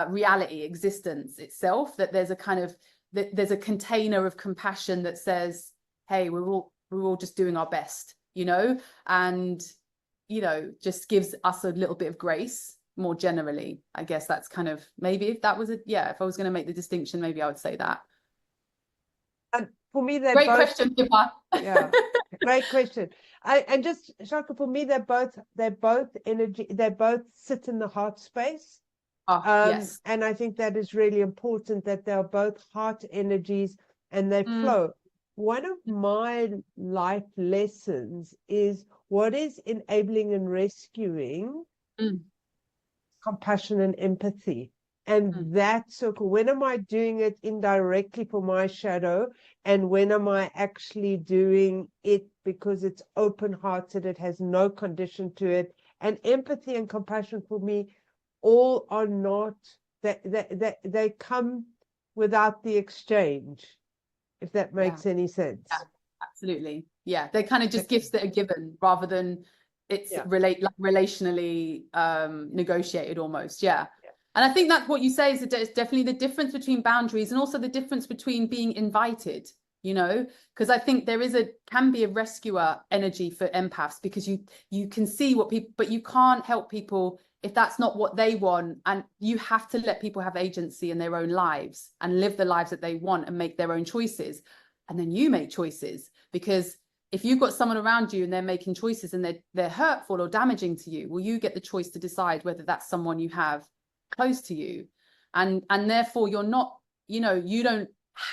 reality, existence itself, that there's a kind of, there's a container of compassion that says, hey, we're all just doing our best, you know, and, you know, just gives us a little bit of grace. more generally. I guess that's kind of, maybe if that was if I was going to make the distinction, maybe I would say that. And for me, they're great both, question, Pippa. Yeah, great question. And just, Shaka, for me, they're both energy. They both sit in the heart space. Yes. And I think that is really important, that they're both heart energies and they flow. One of my life lessons is what is enabling and rescuing compassion and empathy. And that circle, when am I doing it indirectly for my shadow? And when am I actually doing it because it's open-hearted, it has no condition to it? And empathy and compassion for me all are not, they come without the exchange, if that makes any sense. Yeah, absolutely. Yeah, they're kind of just gifts that are given rather than it's relationally negotiated almost. Yeah. And I think that's what you say is that it's definitely the difference between boundaries and also the difference between being invited, you know, because I think there can be a rescuer energy for empaths, because you can see what people, but you can't help people if that's not what they want. And you have to let people have agency in their own lives and live the lives that they want and make their own choices. And then you make choices, because if you've got someone around you and they're making choices and they're hurtful or damaging to you, well, you get the choice to decide whether that's someone you have close to you. And therefore you're not, you know, you don't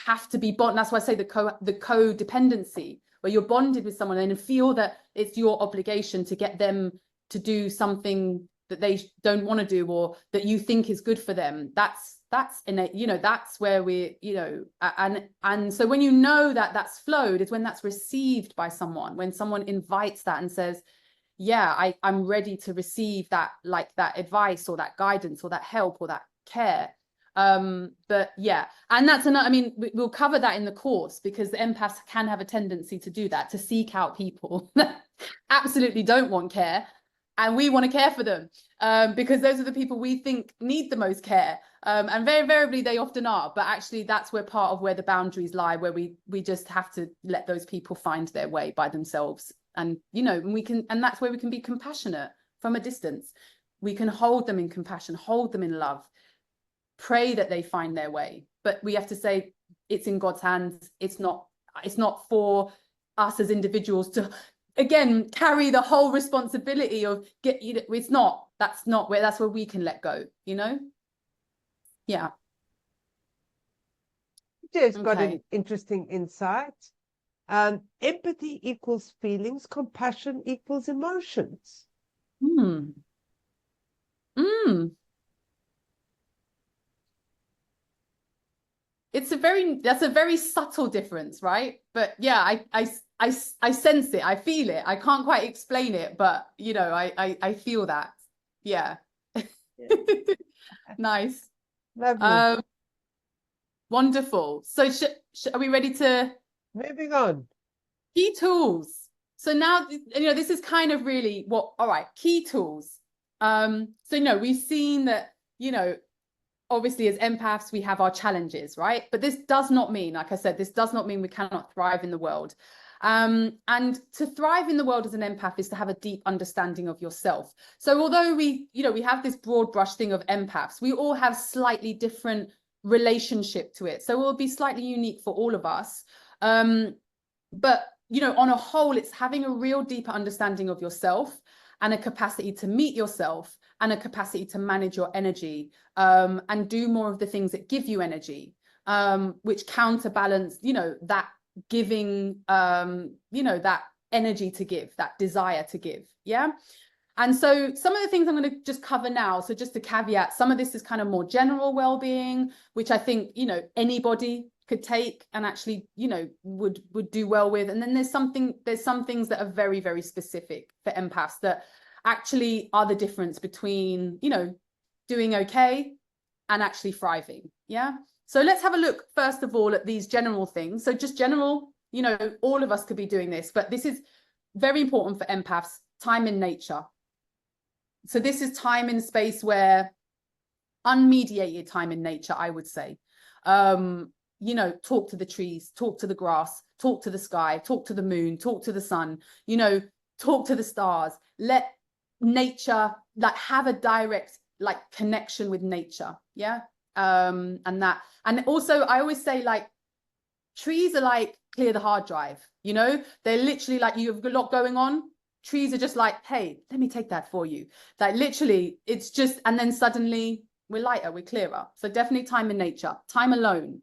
have to be bonded. That's why I say the codependency, where you're bonded with someone and feel that it's your obligation to get them to do something that they don't want to do or that you think is good for them. That's innate, you know, that's where we, you know, and so when you know that that's flowed, it's when that's received by someone, when someone invites that and says, yeah, I'm ready to receive that, like that advice or that guidance or that help or that care. But yeah, and that's another, I mean, we'll cover that in the course, because the empaths can have a tendency to do that, to seek out people that absolutely don't want care, and we want to care for them, because those are the people we think need the most care, and very invariably they often are. But actually that's where part of where the boundaries lie, where we just have to let those people find their way by themselves. And you know, and that's where we can be compassionate from a distance. We can hold them in compassion, hold them in love, pray that they find their way. But we have to say it's in God's hands. It's not for us as individuals to, again, carry the whole responsibility of that's where we can let go, you know. Yeah. Just got an interesting insight. Empathy equals feelings, compassion equals emotions. That's a very subtle difference, right? But yeah, I sense it, I feel it. I can't quite explain it, but you know, I feel that. Yeah. Nice. Lovely. Wonderful. So are we ready to moving on? Key tools. So now, you know, this is kind of really all right, key tools. So, you know, we've seen that, you know, obviously as empaths, we have our challenges, right? But this does not mean, like I said, this does not mean we cannot thrive in the world. And to thrive in the world as an empath is to have a deep understanding of yourself. So although we have this broad brush thing of empaths, we all have slightly different relationship to it. So it will be slightly unique for all of us. But, you know, on a whole, it's having a real deeper understanding of yourself and a capacity to meet yourself and a capacity to manage your energy, and do more of the things that give you energy, which counterbalance, you know, that giving, you know, that energy to give, that desire to give. Yeah. And so some of the things I'm going to just cover now. So just a caveat, some of this is kind of more general well-being, which I think, you know, anybody could take and actually, you know, would do well with. And then there's some things that are very, very specific for empaths that actually are the difference between, you know, doing okay and actually thriving. Yeah. So let's have a look, first of all, at these general things. So just general, you know, all of us could be doing this, but this is very important for empaths: time in nature. So this is time in space where unmediated time in nature, I would say. You know, talk to the trees, talk to the grass, talk to the sky, talk to the moon, talk to the sun, you know, talk to the stars. Let nature, like, have a direct, like connection with nature. Yeah. And also I always say, like, trees are like clear the hard drive, you know, they're literally like, you have a lot going on. Trees are just like, hey, let me take that for you. Like literally, it's just, and then suddenly we're lighter, we're clearer. So definitely time in nature, time alone.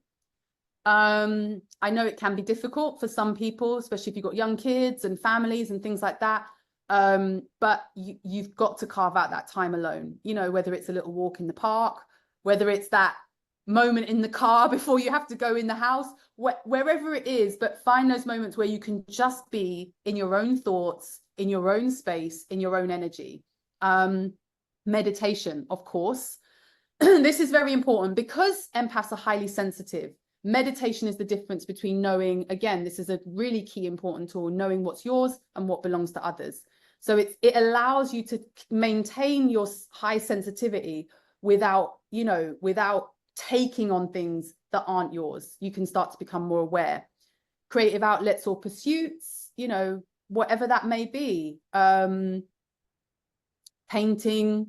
I know it can be difficult for some people, especially if you've got young kids and families and things like that. But you've got to carve out that time alone, you know, whether it's a little walk in the park, whether it's that moment in the car before you have to go in the house, wherever it is, but find those moments where you can just be in your own thoughts, in your own space, in your own energy. Meditation, of course. This is very important because empaths are highly sensitive. Meditation is the difference between knowing, again, this is a really key important tool, knowing what's yours and what belongs to others. So it allows you to maintain your high sensitivity without, you know, without taking on things that aren't yours. You can start to become more aware. Creative outlets or pursuits, you know, whatever that may be, painting,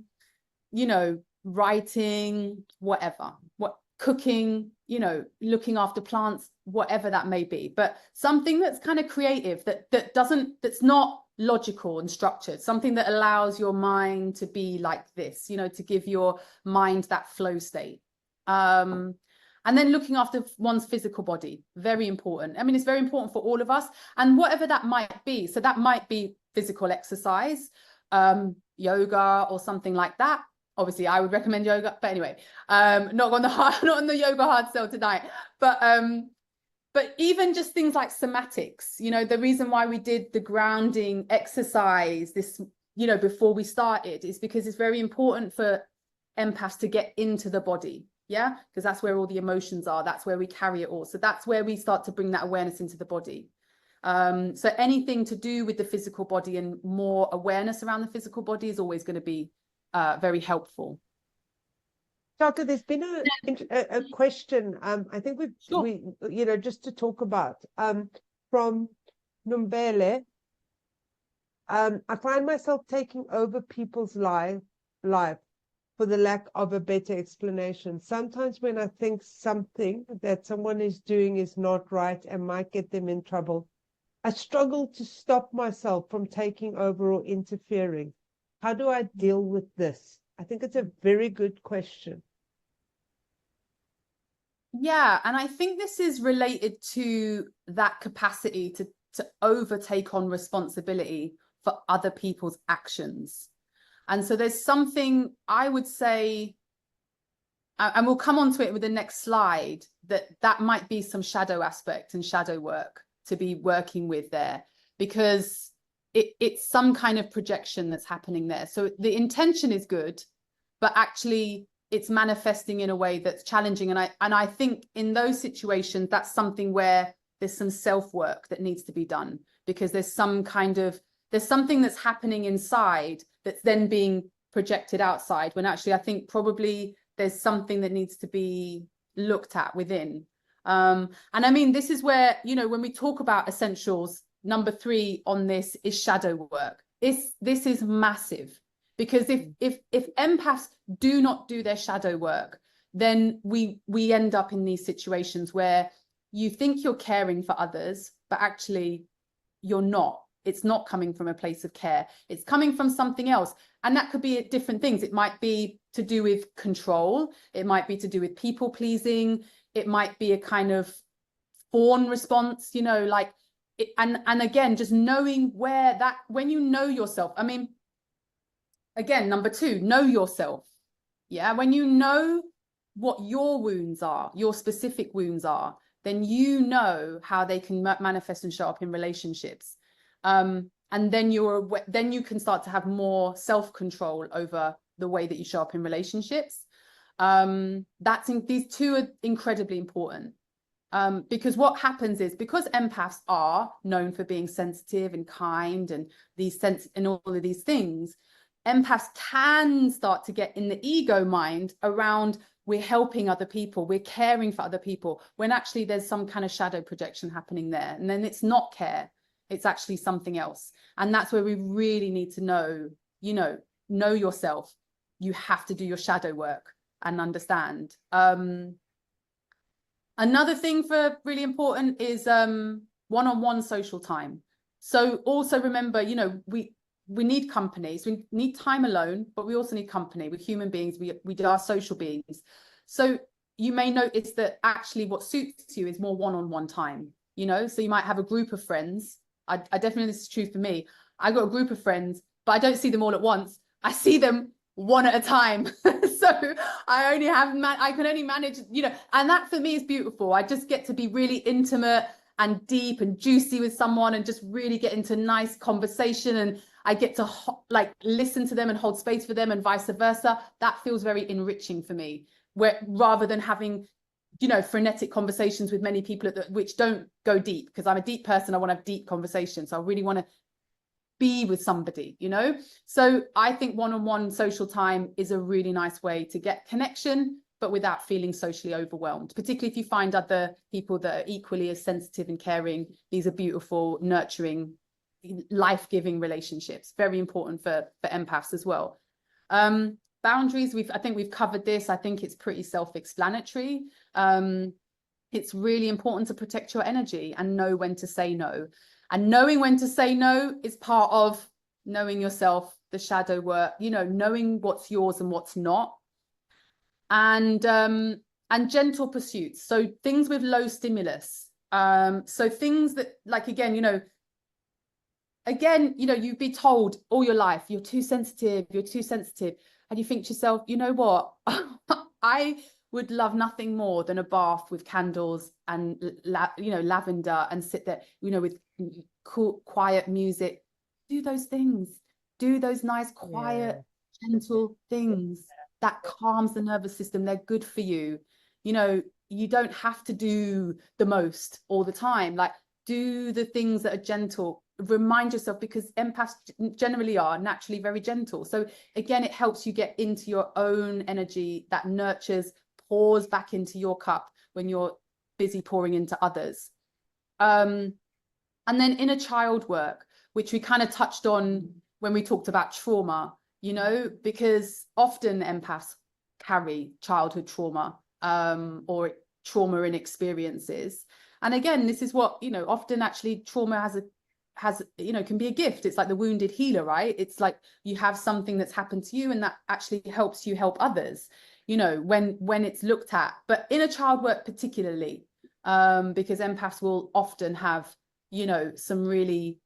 you know, writing, whatever, cooking, you know, looking after plants, whatever that may be, but something that's kind of creative, that's not logical and structured, something that allows your mind to be like this, you know, to give your mind that flow state. And then looking after one's physical body, very important. I mean, it's very important for all of us, and whatever that might be. So that might be physical exercise, yoga or something like that. Obviously I would recommend yoga, but anyway, not on the yoga hard sell tonight, but even just things like somatics, you know, the reason why we did the grounding exercise, this, you know, before we started, is because it's very important for empaths to get into the body. Yeah, because that's where all the emotions are, that's where we carry it all. So that's where we start to bring that awareness into the body. So anything to do with the physical body and more awareness around the physical body is always going to be very helpful. Shaka, there's been a question. I think we you know, just to talk about from Numbele. I find myself taking over people's life for the lack of a better explanation. Sometimes when I think something that someone is doing is not right and might get them in trouble, I struggle to stop myself from taking over or interfering. How do I deal with this? I think it's a very good question. Yeah, and I think this is related to that capacity to overtake on responsibility for other people's actions. And so there's something I would say, and we'll come on to it with the next slide, that might be some shadow aspect and shadow work to be working with there, because it's some kind of projection that's happening there. So the intention is good, but actually it's manifesting in a way that's challenging. And I think in those situations, that's something where there's some self-work that needs to be done, because there's something that's happening inside that's then being projected outside, when actually I think probably there's something that needs to be looked at within. And I mean, this is where, you know, when we talk about essentials, number 3 on this is shadow work. This is massive, because if empaths do not do their shadow work, then we end up in these situations where you think you're caring for others, but actually you're not. It's not coming from a place of care. It's coming from something else. And that could be different things. It might be to do with control. It might be to do with people pleasing. It might be a kind of fawn response, you know, like, and again, just knowing where that, when you know yourself, I mean, again, number 2, know yourself. Yeah. When you know what your wounds are, your specific wounds are, then you know how they can manifest and show up in relationships. And then then you can start to have more self-control over the way that you show up in relationships. These 2 are incredibly important. Because what happens is, because empaths are known for being sensitive and kind and and all of these things, empaths can start to get in the ego mind around, we're helping other people, we're caring for other people, when actually there's some kind of shadow projection happening there. And then it's not care, it's actually something else. And that's where we really need to know, you know yourself, you have to do your shadow work and understand. Another thing for really important is one-on-one social time. So also remember, you know, we need companies, we need time alone, but we also need company. We're human beings, we are social beings. So you may notice that actually what suits you is more one-on-one time, you know. So you might have a group of friends. I definitely, this is true for me. I got a group of friends, but I don't see them all at once. I see them one at a time. So I can only manage, you know, and that for me is beautiful. I just get to be really intimate and deep and juicy with someone and just really get into nice conversation, and I get to like listen to them and hold space for them and vice versa. That feels very enriching for me, where rather than having, you know, frenetic conversations with many people which don't go deep, because I'm a deep person. I want to have deep conversations. So I really want to be with somebody, you know. So I think one-on-one social time is a really nice way to get connection, but without feeling socially overwhelmed, particularly if you find other people that are equally as sensitive and caring. These are beautiful, nurturing, life-giving relationships, very important for empaths as well. Boundaries, I think we've covered this. I think it's pretty self-explanatory. It's really important to protect your energy and know when to say no. And knowing when to say no is part of knowing yourself, the shadow work, you know, knowing what's yours and what's not. And gentle pursuits. So things with low stimulus. So things that, like, again, you know, you'd be told all your life, you're too sensitive, you're too sensitive. And you think to yourself, you know what? I would love nothing more than a bath with candles and lavender, and sit there, you know, with cool, quiet music. Do those things. Do those nice, quiet, gentle things that calms the nervous system. They're good for you. You know, you don't have to do the most all the time. Like, do the things that are gentle. Remind yourself, because empaths generally are naturally very gentle. So again, it helps you get into your own energy that nurtures, pours back into your cup when you're busy pouring into others. And then inner child work, which we kind of touched on when we talked about trauma, you know, because often empaths carry childhood trauma, or trauma in experiences. And again, this is what, you know, often actually trauma has, you know, can be a gift. It's like the wounded healer, right? It's like you have something that's happened to you and that actually helps you help others, you know, when it's looked at. But inner child work particularly, because empaths will often have, you know, some really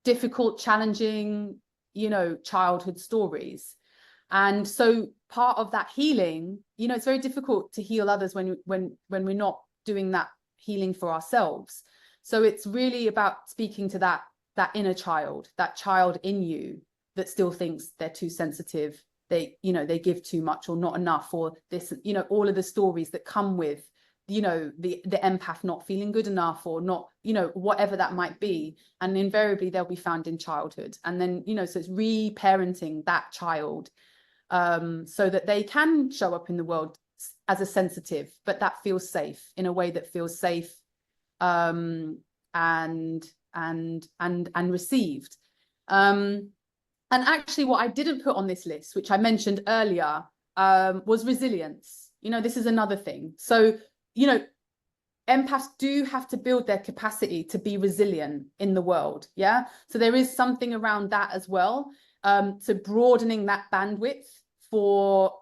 difficult, challenging, you know, childhood stories. And so part of that healing, you know, it's very difficult to heal others when we're not doing that healing for ourselves. So it's really about speaking to that inner child, that child in you that still thinks they're too sensitive, they, you know, they give too much or not enough, or this, you know, all of the stories that come with, you know, the empath not feeling good enough, or not, you know, whatever that might be. And invariably they'll be found in childhood. And then, you know, so it's re-parenting that child, so that they can show up in the world as a sensitive, but that feels safe, in a way that feels safe, and received. And actually what I didn't put on this list, which I mentioned earlier, was resilience. You know, this is another thing. So, you know, empaths do have to build their capacity to be resilient in the world. Yeah. So there is something around that as well, to broadening that bandwidth for,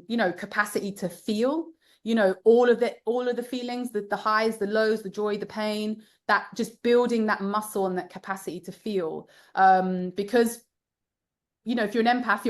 you know, capacity to feel, you know, all of the feelings, the highs, the lows, the joy, the pain, that just building that muscle and that capacity to feel, because, you know, if you're an empath,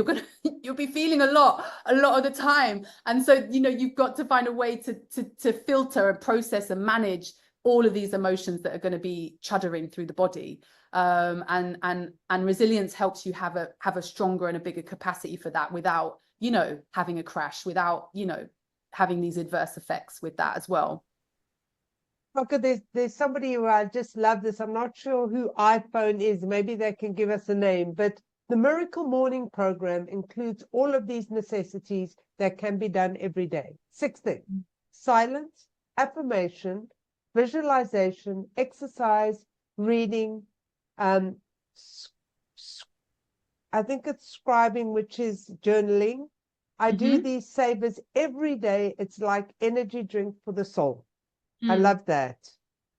you'll be feeling a lot of the time. And so, you know, you've got to find a way to filter and process and manage all of these emotions that are going to be chuddering through the body. And resilience helps you have a stronger and a bigger capacity for that, without, you know, having a crash, without, you know, having these adverse effects with that as well. Okay, there's somebody who I just love this. I'm not sure who iPhone is. Maybe they can give us a name, but the Miracle Morning program includes all of these necessities that can be done every day. 6 things: silence, affirmation, visualization, exercise, reading, I think it's scribing, which is journaling. I do these savers every day. It's like energy drink for the soul. I love that.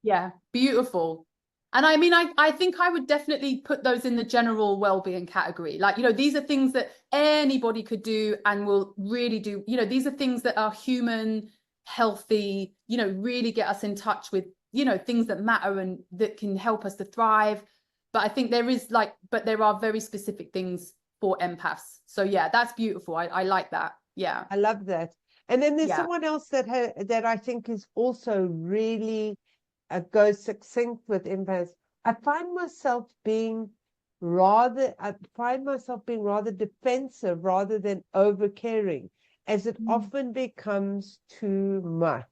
Yeah, beautiful. And I mean, I think I would definitely put those in the general well-being category. Like, you know, these are things that anybody could do and will really do. You know, these are things that are human, healthy, you know, really get us in touch with, you know, things that matter and that can help us to thrive. But I think there is but there are very specific things for empaths. So yeah, that's beautiful. I like that. Yeah. I love that. And then there's someone else that I think is also really goes succinct with empaths. I find myself being rather defensive rather than over caring, as it often becomes too much.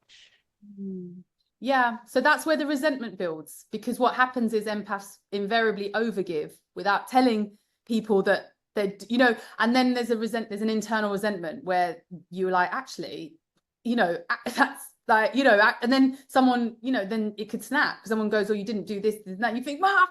Yeah, so that's where the resentment builds, because what happens is empaths invariably overgive without telling people that they're, you know, and then there's an internal resentment where you're like, actually, you know, that's like, you know, and then someone, you know, then it could snap because someone goes, oh, you didn't do this and that. You think, well,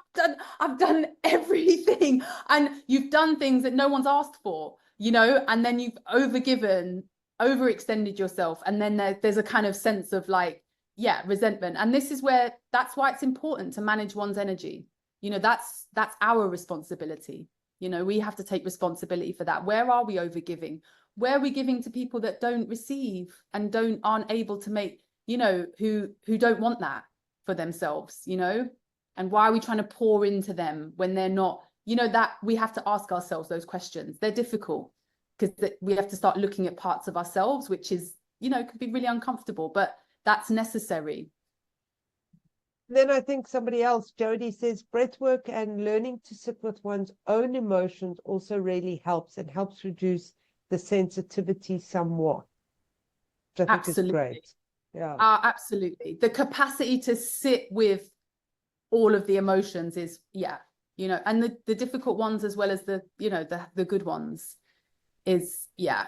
I've done everything, and you've done things that no one's asked for, you know, and then you've overextended yourself, and then there's a kind of sense of like, yeah, resentment. And this is where, that's why it's important to manage one's energy. You know, that's our responsibility. You know, we have to take responsibility for that. Where are we overgiving? Where are we giving to people that don't receive and aren't able to make, you know, who don't want that for themselves, you know? And why are we trying to pour into them when they're not, you know, that we have to ask ourselves those questions. They're difficult because we have to start looking at parts of ourselves, which is, you know, could be really uncomfortable, but that's necessary. Then I think somebody else, Jody, says breath work and learning to sit with one's own emotions also really helps and helps reduce the sensitivity somewhat, which I think is great. Yeah. Absolutely. The capacity to sit with all of the emotions is, yeah, you know, and the difficult ones as well as the, you know, the good ones is, yeah.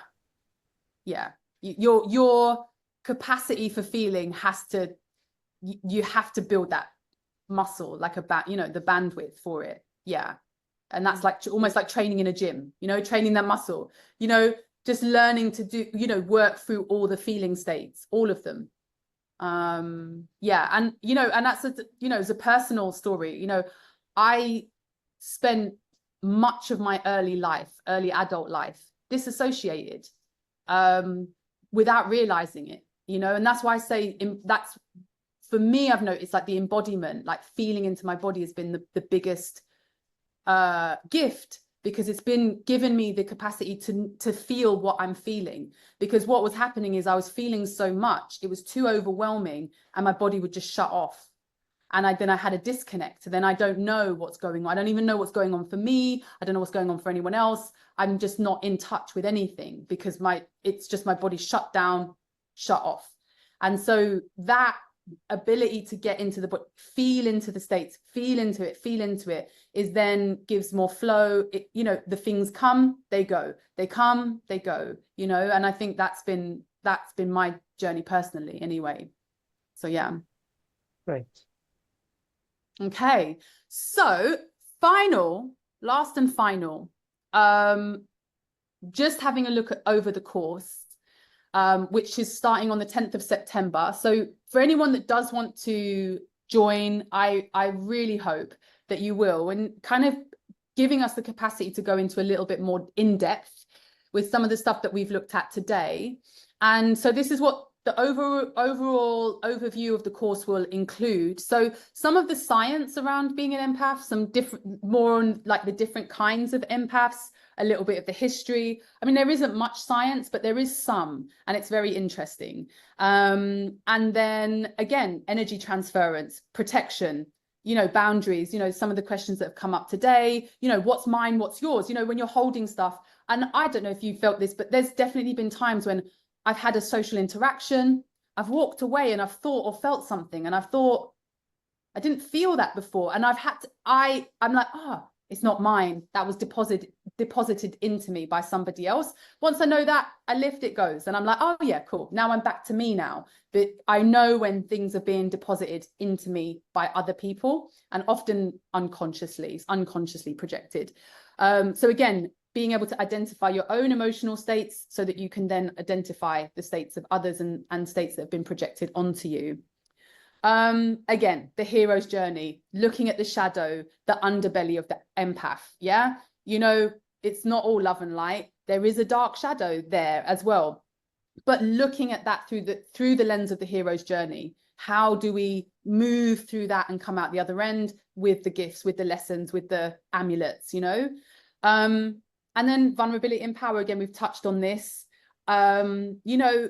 Your capacity for feeling has to, you have to build that muscle, like you know, the bandwidth for it. Yeah. And that's like almost like training in a gym, you know, training that muscle, you know, just learning to do, you know, work through all the feeling states, all of them. Yeah. And, you know, and that's, you know, it's a personal story. You know, I spent much of my early adult life disassociated, without realizing it, you know, and that's why I say that's, for me, I've noticed like the embodiment, like feeling into my body has been the biggest gift, because it's been given me the capacity to feel what I'm feeling. Because what was happening is I was feeling so much, it was too overwhelming, and my body would just shut off. And then I had a disconnect. Then I don't know what's going on. I don't even know what's going on for me. I don't know what's going on for anyone else. I'm just not in touch with anything because it's just my body shut down, shut off. And so that ability to get into the body, feel into the states, feel into it, is then gives more flow. You know, the things come, they go, they come, they go, you know, and I think that's been my journey personally anyway. So yeah. Great. Okay, so last and final, just having a look at over the course, which is starting on the 10th of September. So for anyone that does want to join, I really hope that you will, and kind of giving us the capacity to go into a little bit more in depth with some of the stuff that we've looked at today. And so this is what the overall overview of the course will include. So some of the science around being an empath, some different, more on like the different kinds of empaths, a little bit of the history. I mean, there isn't much science, but there is some, and it's very interesting. And then again, energy transference, protection, you know, boundaries, you know, some of the questions that have come up today, you know, what's mine, what's yours, you know, when you're holding stuff. And I don't know if you felt this, but there's definitely been times when I've had a social interaction, I've walked away and I've thought or felt something, and I've thought, I didn't feel that before. And I've had to, I'm like, oh, it's not mine. That was deposited into me by somebody else. Once I know that, I lift, it goes. And I'm like, oh yeah, cool. Now I'm back to me now. But I know when things are being deposited into me by other people, and often unconsciously projected. So again, being able to identify your own emotional states so that you can then identify the states of others and states that have been projected onto you. Again, the hero's journey, looking at the shadow, the underbelly of the empath. Yeah, you know, it's not all love and light. There is a dark shadow there as well. But looking at that through the lens of the hero's journey, how do we move through that and come out the other end with the gifts, with the lessons, with the amulets, you know? And then vulnerability and power, again, we've touched on this. You know,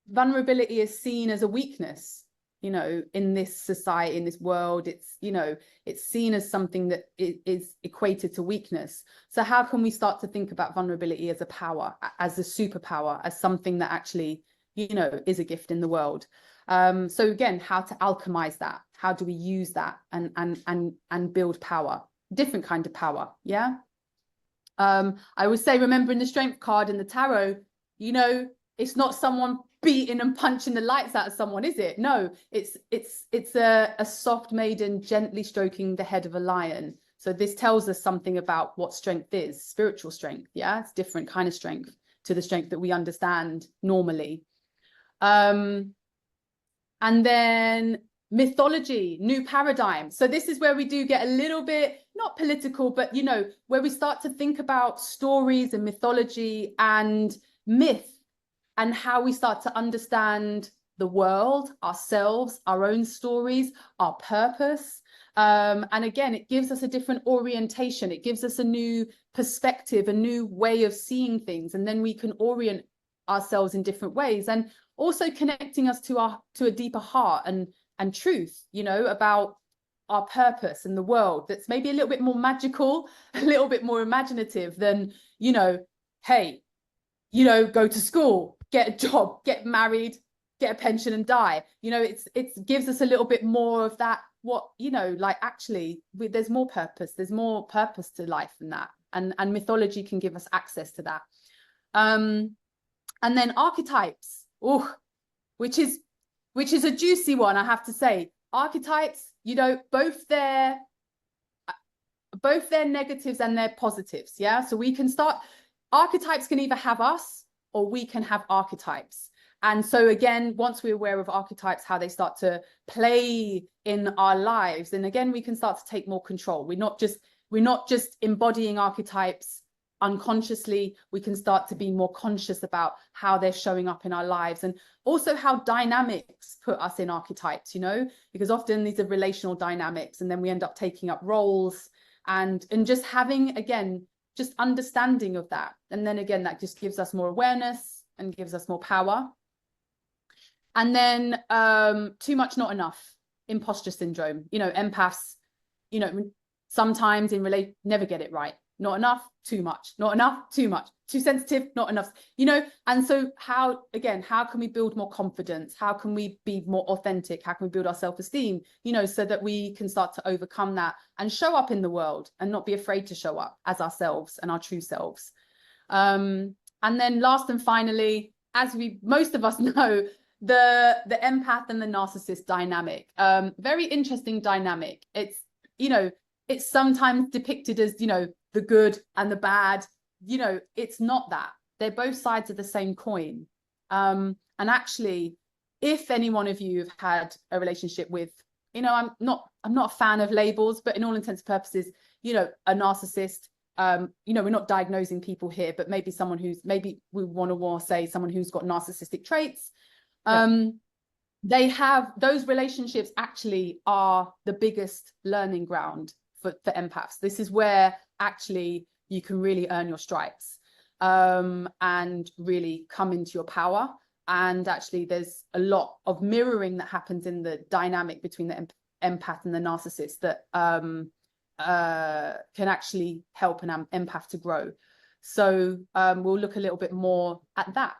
vulnerability is seen as a weakness, you know, in this society, in this world. It's, you know, it's seen as something that is equated to weakness. So how can we start to think about vulnerability as a power, as a superpower, as something that actually, you know, is a gift in the world? So again, how to alchemize that? How do we use that and build power? Different kind of power, yeah? I always say, remembering the strength card in the tarot, you know, it's not someone beating and punching the lights out of someone, is it? No, it's a soft maiden gently stroking the head of a lion. So this tells us something about what strength is, spiritual strength. Yeah, it's different kind of strength to the strength that we understand normally. And then mythology, new paradigm. So this is where we do get a little bit, not political, but, you know, where we start to think about stories and mythology and myth, and how we start to understand the world, ourselves, our own stories, our purpose. And again, it gives us a different orientation. It gives us a new perspective, a new way of seeing things. And then we can orient ourselves in different ways, and also connecting us to a deeper heart and truth, you know, about our purpose in the world, that's maybe a little bit more magical, a little bit more imaginative than, you know, hey, you know, go to school, get a job, get married, get a pension and die. You know, it gives us a little bit more of that, what, you know, like actually there's more purpose to life than that. And mythology can give us access to that. And then archetypes, which is a juicy one, I have to say. Archetypes, you know, both their negatives and their positives. Yeah. So we can start, archetypes can either have us or we can have archetypes. And so again, once we're aware of archetypes, how they start to play in our lives, and again, we can start to take more control. We're not just embodying archetypes unconsciously. We can start to be more conscious about how they're showing up in our lives, and also how dynamics put us in archetypes, you know, because often these are relational dynamics, and then we end up taking up roles, and just having, again, just understanding of that. And then again, that just gives us more awareness and gives us more power. And then too much, not enough, imposter syndrome. You know, empaths, you know, sometimes in relation, never get it right. Not enough, too much, not enough, too much, too sensitive, not enough, you know. And so how can we build more confidence? How can we be more authentic? How can we build our self-esteem, you know, so that we can start to overcome that and show up in the world and not be afraid to show up as ourselves and our true selves. And then last and finally, as most of us know, the empath and the narcissist dynamic, very interesting dynamic. It's, you know, it's sometimes depicted as, you know, the good and the bad. You know, it's not that. They're both sides of the same coin. And actually, if any one of you have had a relationship with, you know, I'm not a fan of labels, but in all intents and purposes, you know, a narcissist, you know, we're not diagnosing people here, but maybe someone who's, maybe we want to say someone who's got narcissistic traits. They have, those relationships actually are the biggest learning ground for empaths. This is where actually you can really earn your stripes, and really come into your power. And actually there's a lot of mirroring that happens in the dynamic between the empath and the narcissist that can actually help an empath to grow. So we'll look a little bit more at that.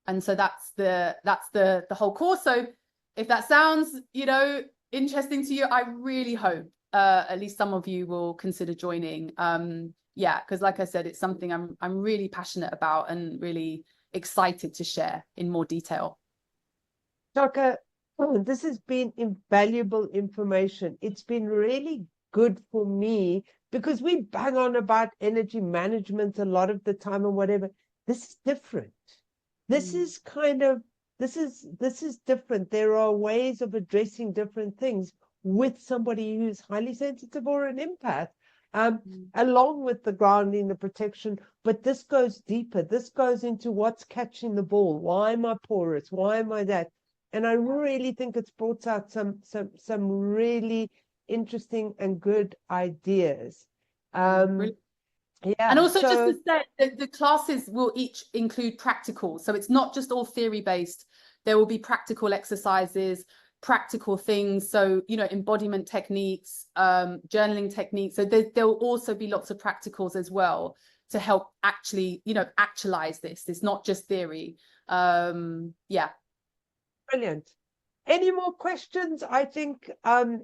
And so that's the whole course. So if that sounds, you know, interesting to you, I really hope at least some of you will consider joining. Yeah, because like I said, it's something I'm really passionate about and really excited to share in more detail. Shaka, this has been invaluable information. It's been really good for me, because we bang on about energy management a lot of the time and whatever. This is different. This is kind of, this is different. There are ways of addressing different things with somebody who's highly sensitive or an empath, along with the grounding, the protection. But this goes deeper. This goes into what's catching the ball. Why am I porous? Why am I that? And I really think it's brought out some really interesting and good ideas. Yeah. And also, just to say that the classes will each include practical. So it's not just all theory based. There will be practical exercises, practical things. So, you know, embodiment techniques, journaling techniques. So there'll also be lots of practicals as well to help actually, you know, actualize this. It's not just theory. Yeah. Brilliant. Any more questions? I think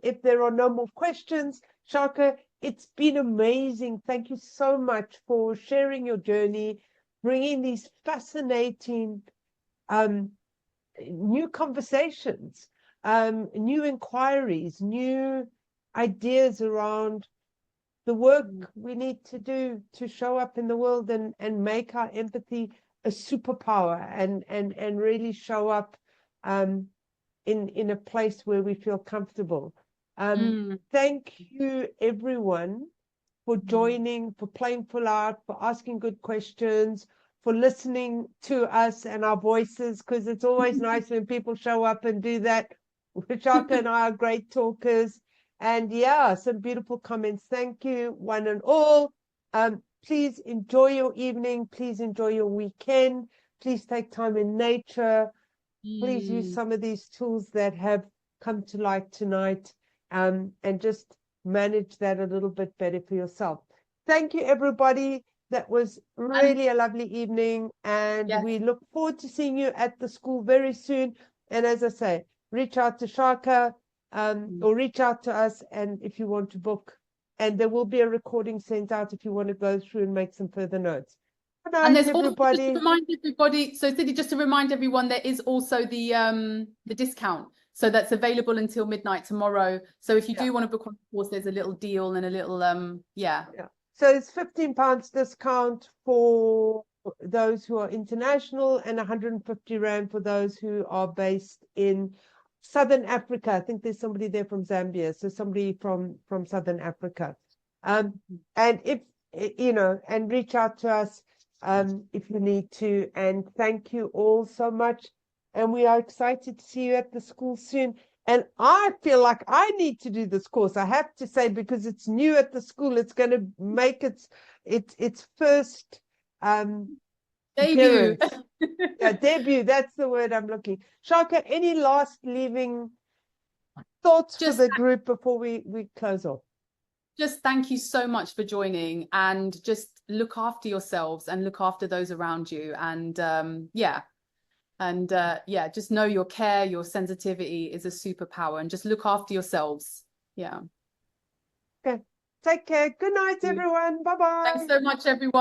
if there are no more questions, Shaka, it's been amazing. Thank you so much for sharing your journey, bringing these fascinating new conversations, new inquiries, new ideas around the work we need to do to show up in the world and make our empathy a superpower and really show up in a place where we feel comfortable. Thank you, everyone, for joining, for playing full out, for asking good questions, for listening to us and our voices, because it's always nice when people show up and do that. Shaka and I are great talkers. And yeah, some beautiful comments. Thank you, one and all. Please enjoy your evening. Please enjoy your weekend. Please take time in nature. Please use some of these tools that have come to light tonight, and just manage that a little bit better for yourself. Thank you, everybody. That was really a lovely evening, and we look forward to seeing you at the school very soon. And as I say, reach out to Shaka or reach out to us, and if you want to book, and there will be a recording sent out if you want to go through and make some further notes. Good night, And there's everybody. Also, just to remind everybody, so Cindy, just to remind everyone, there is also the discount. So that's available until midnight tomorrow. So if you do want to book on the course, there's a little deal and a little So it's £15 discount for those who are international and 150 Rand for those who are based in Southern Africa. I think there's somebody there from Zambia, so somebody from Southern Africa. And if you know, and reach out to us if you need to. And thank you all so much. And we are excited to see you at the school soon. And I feel like I need to do this course, I have to say, because it's new at the school. It's going to make its first debut. Debut. That's the word I'm looking. Shaka, any last leaving thoughts for the group before we close off? Just thank you so much for joining, and just look after yourselves and look after those around you. And just know your care, your sensitivity is a superpower, and just look after yourselves. Okay, take care. Good night, everyone. Bye-bye. Thanks so much, everyone.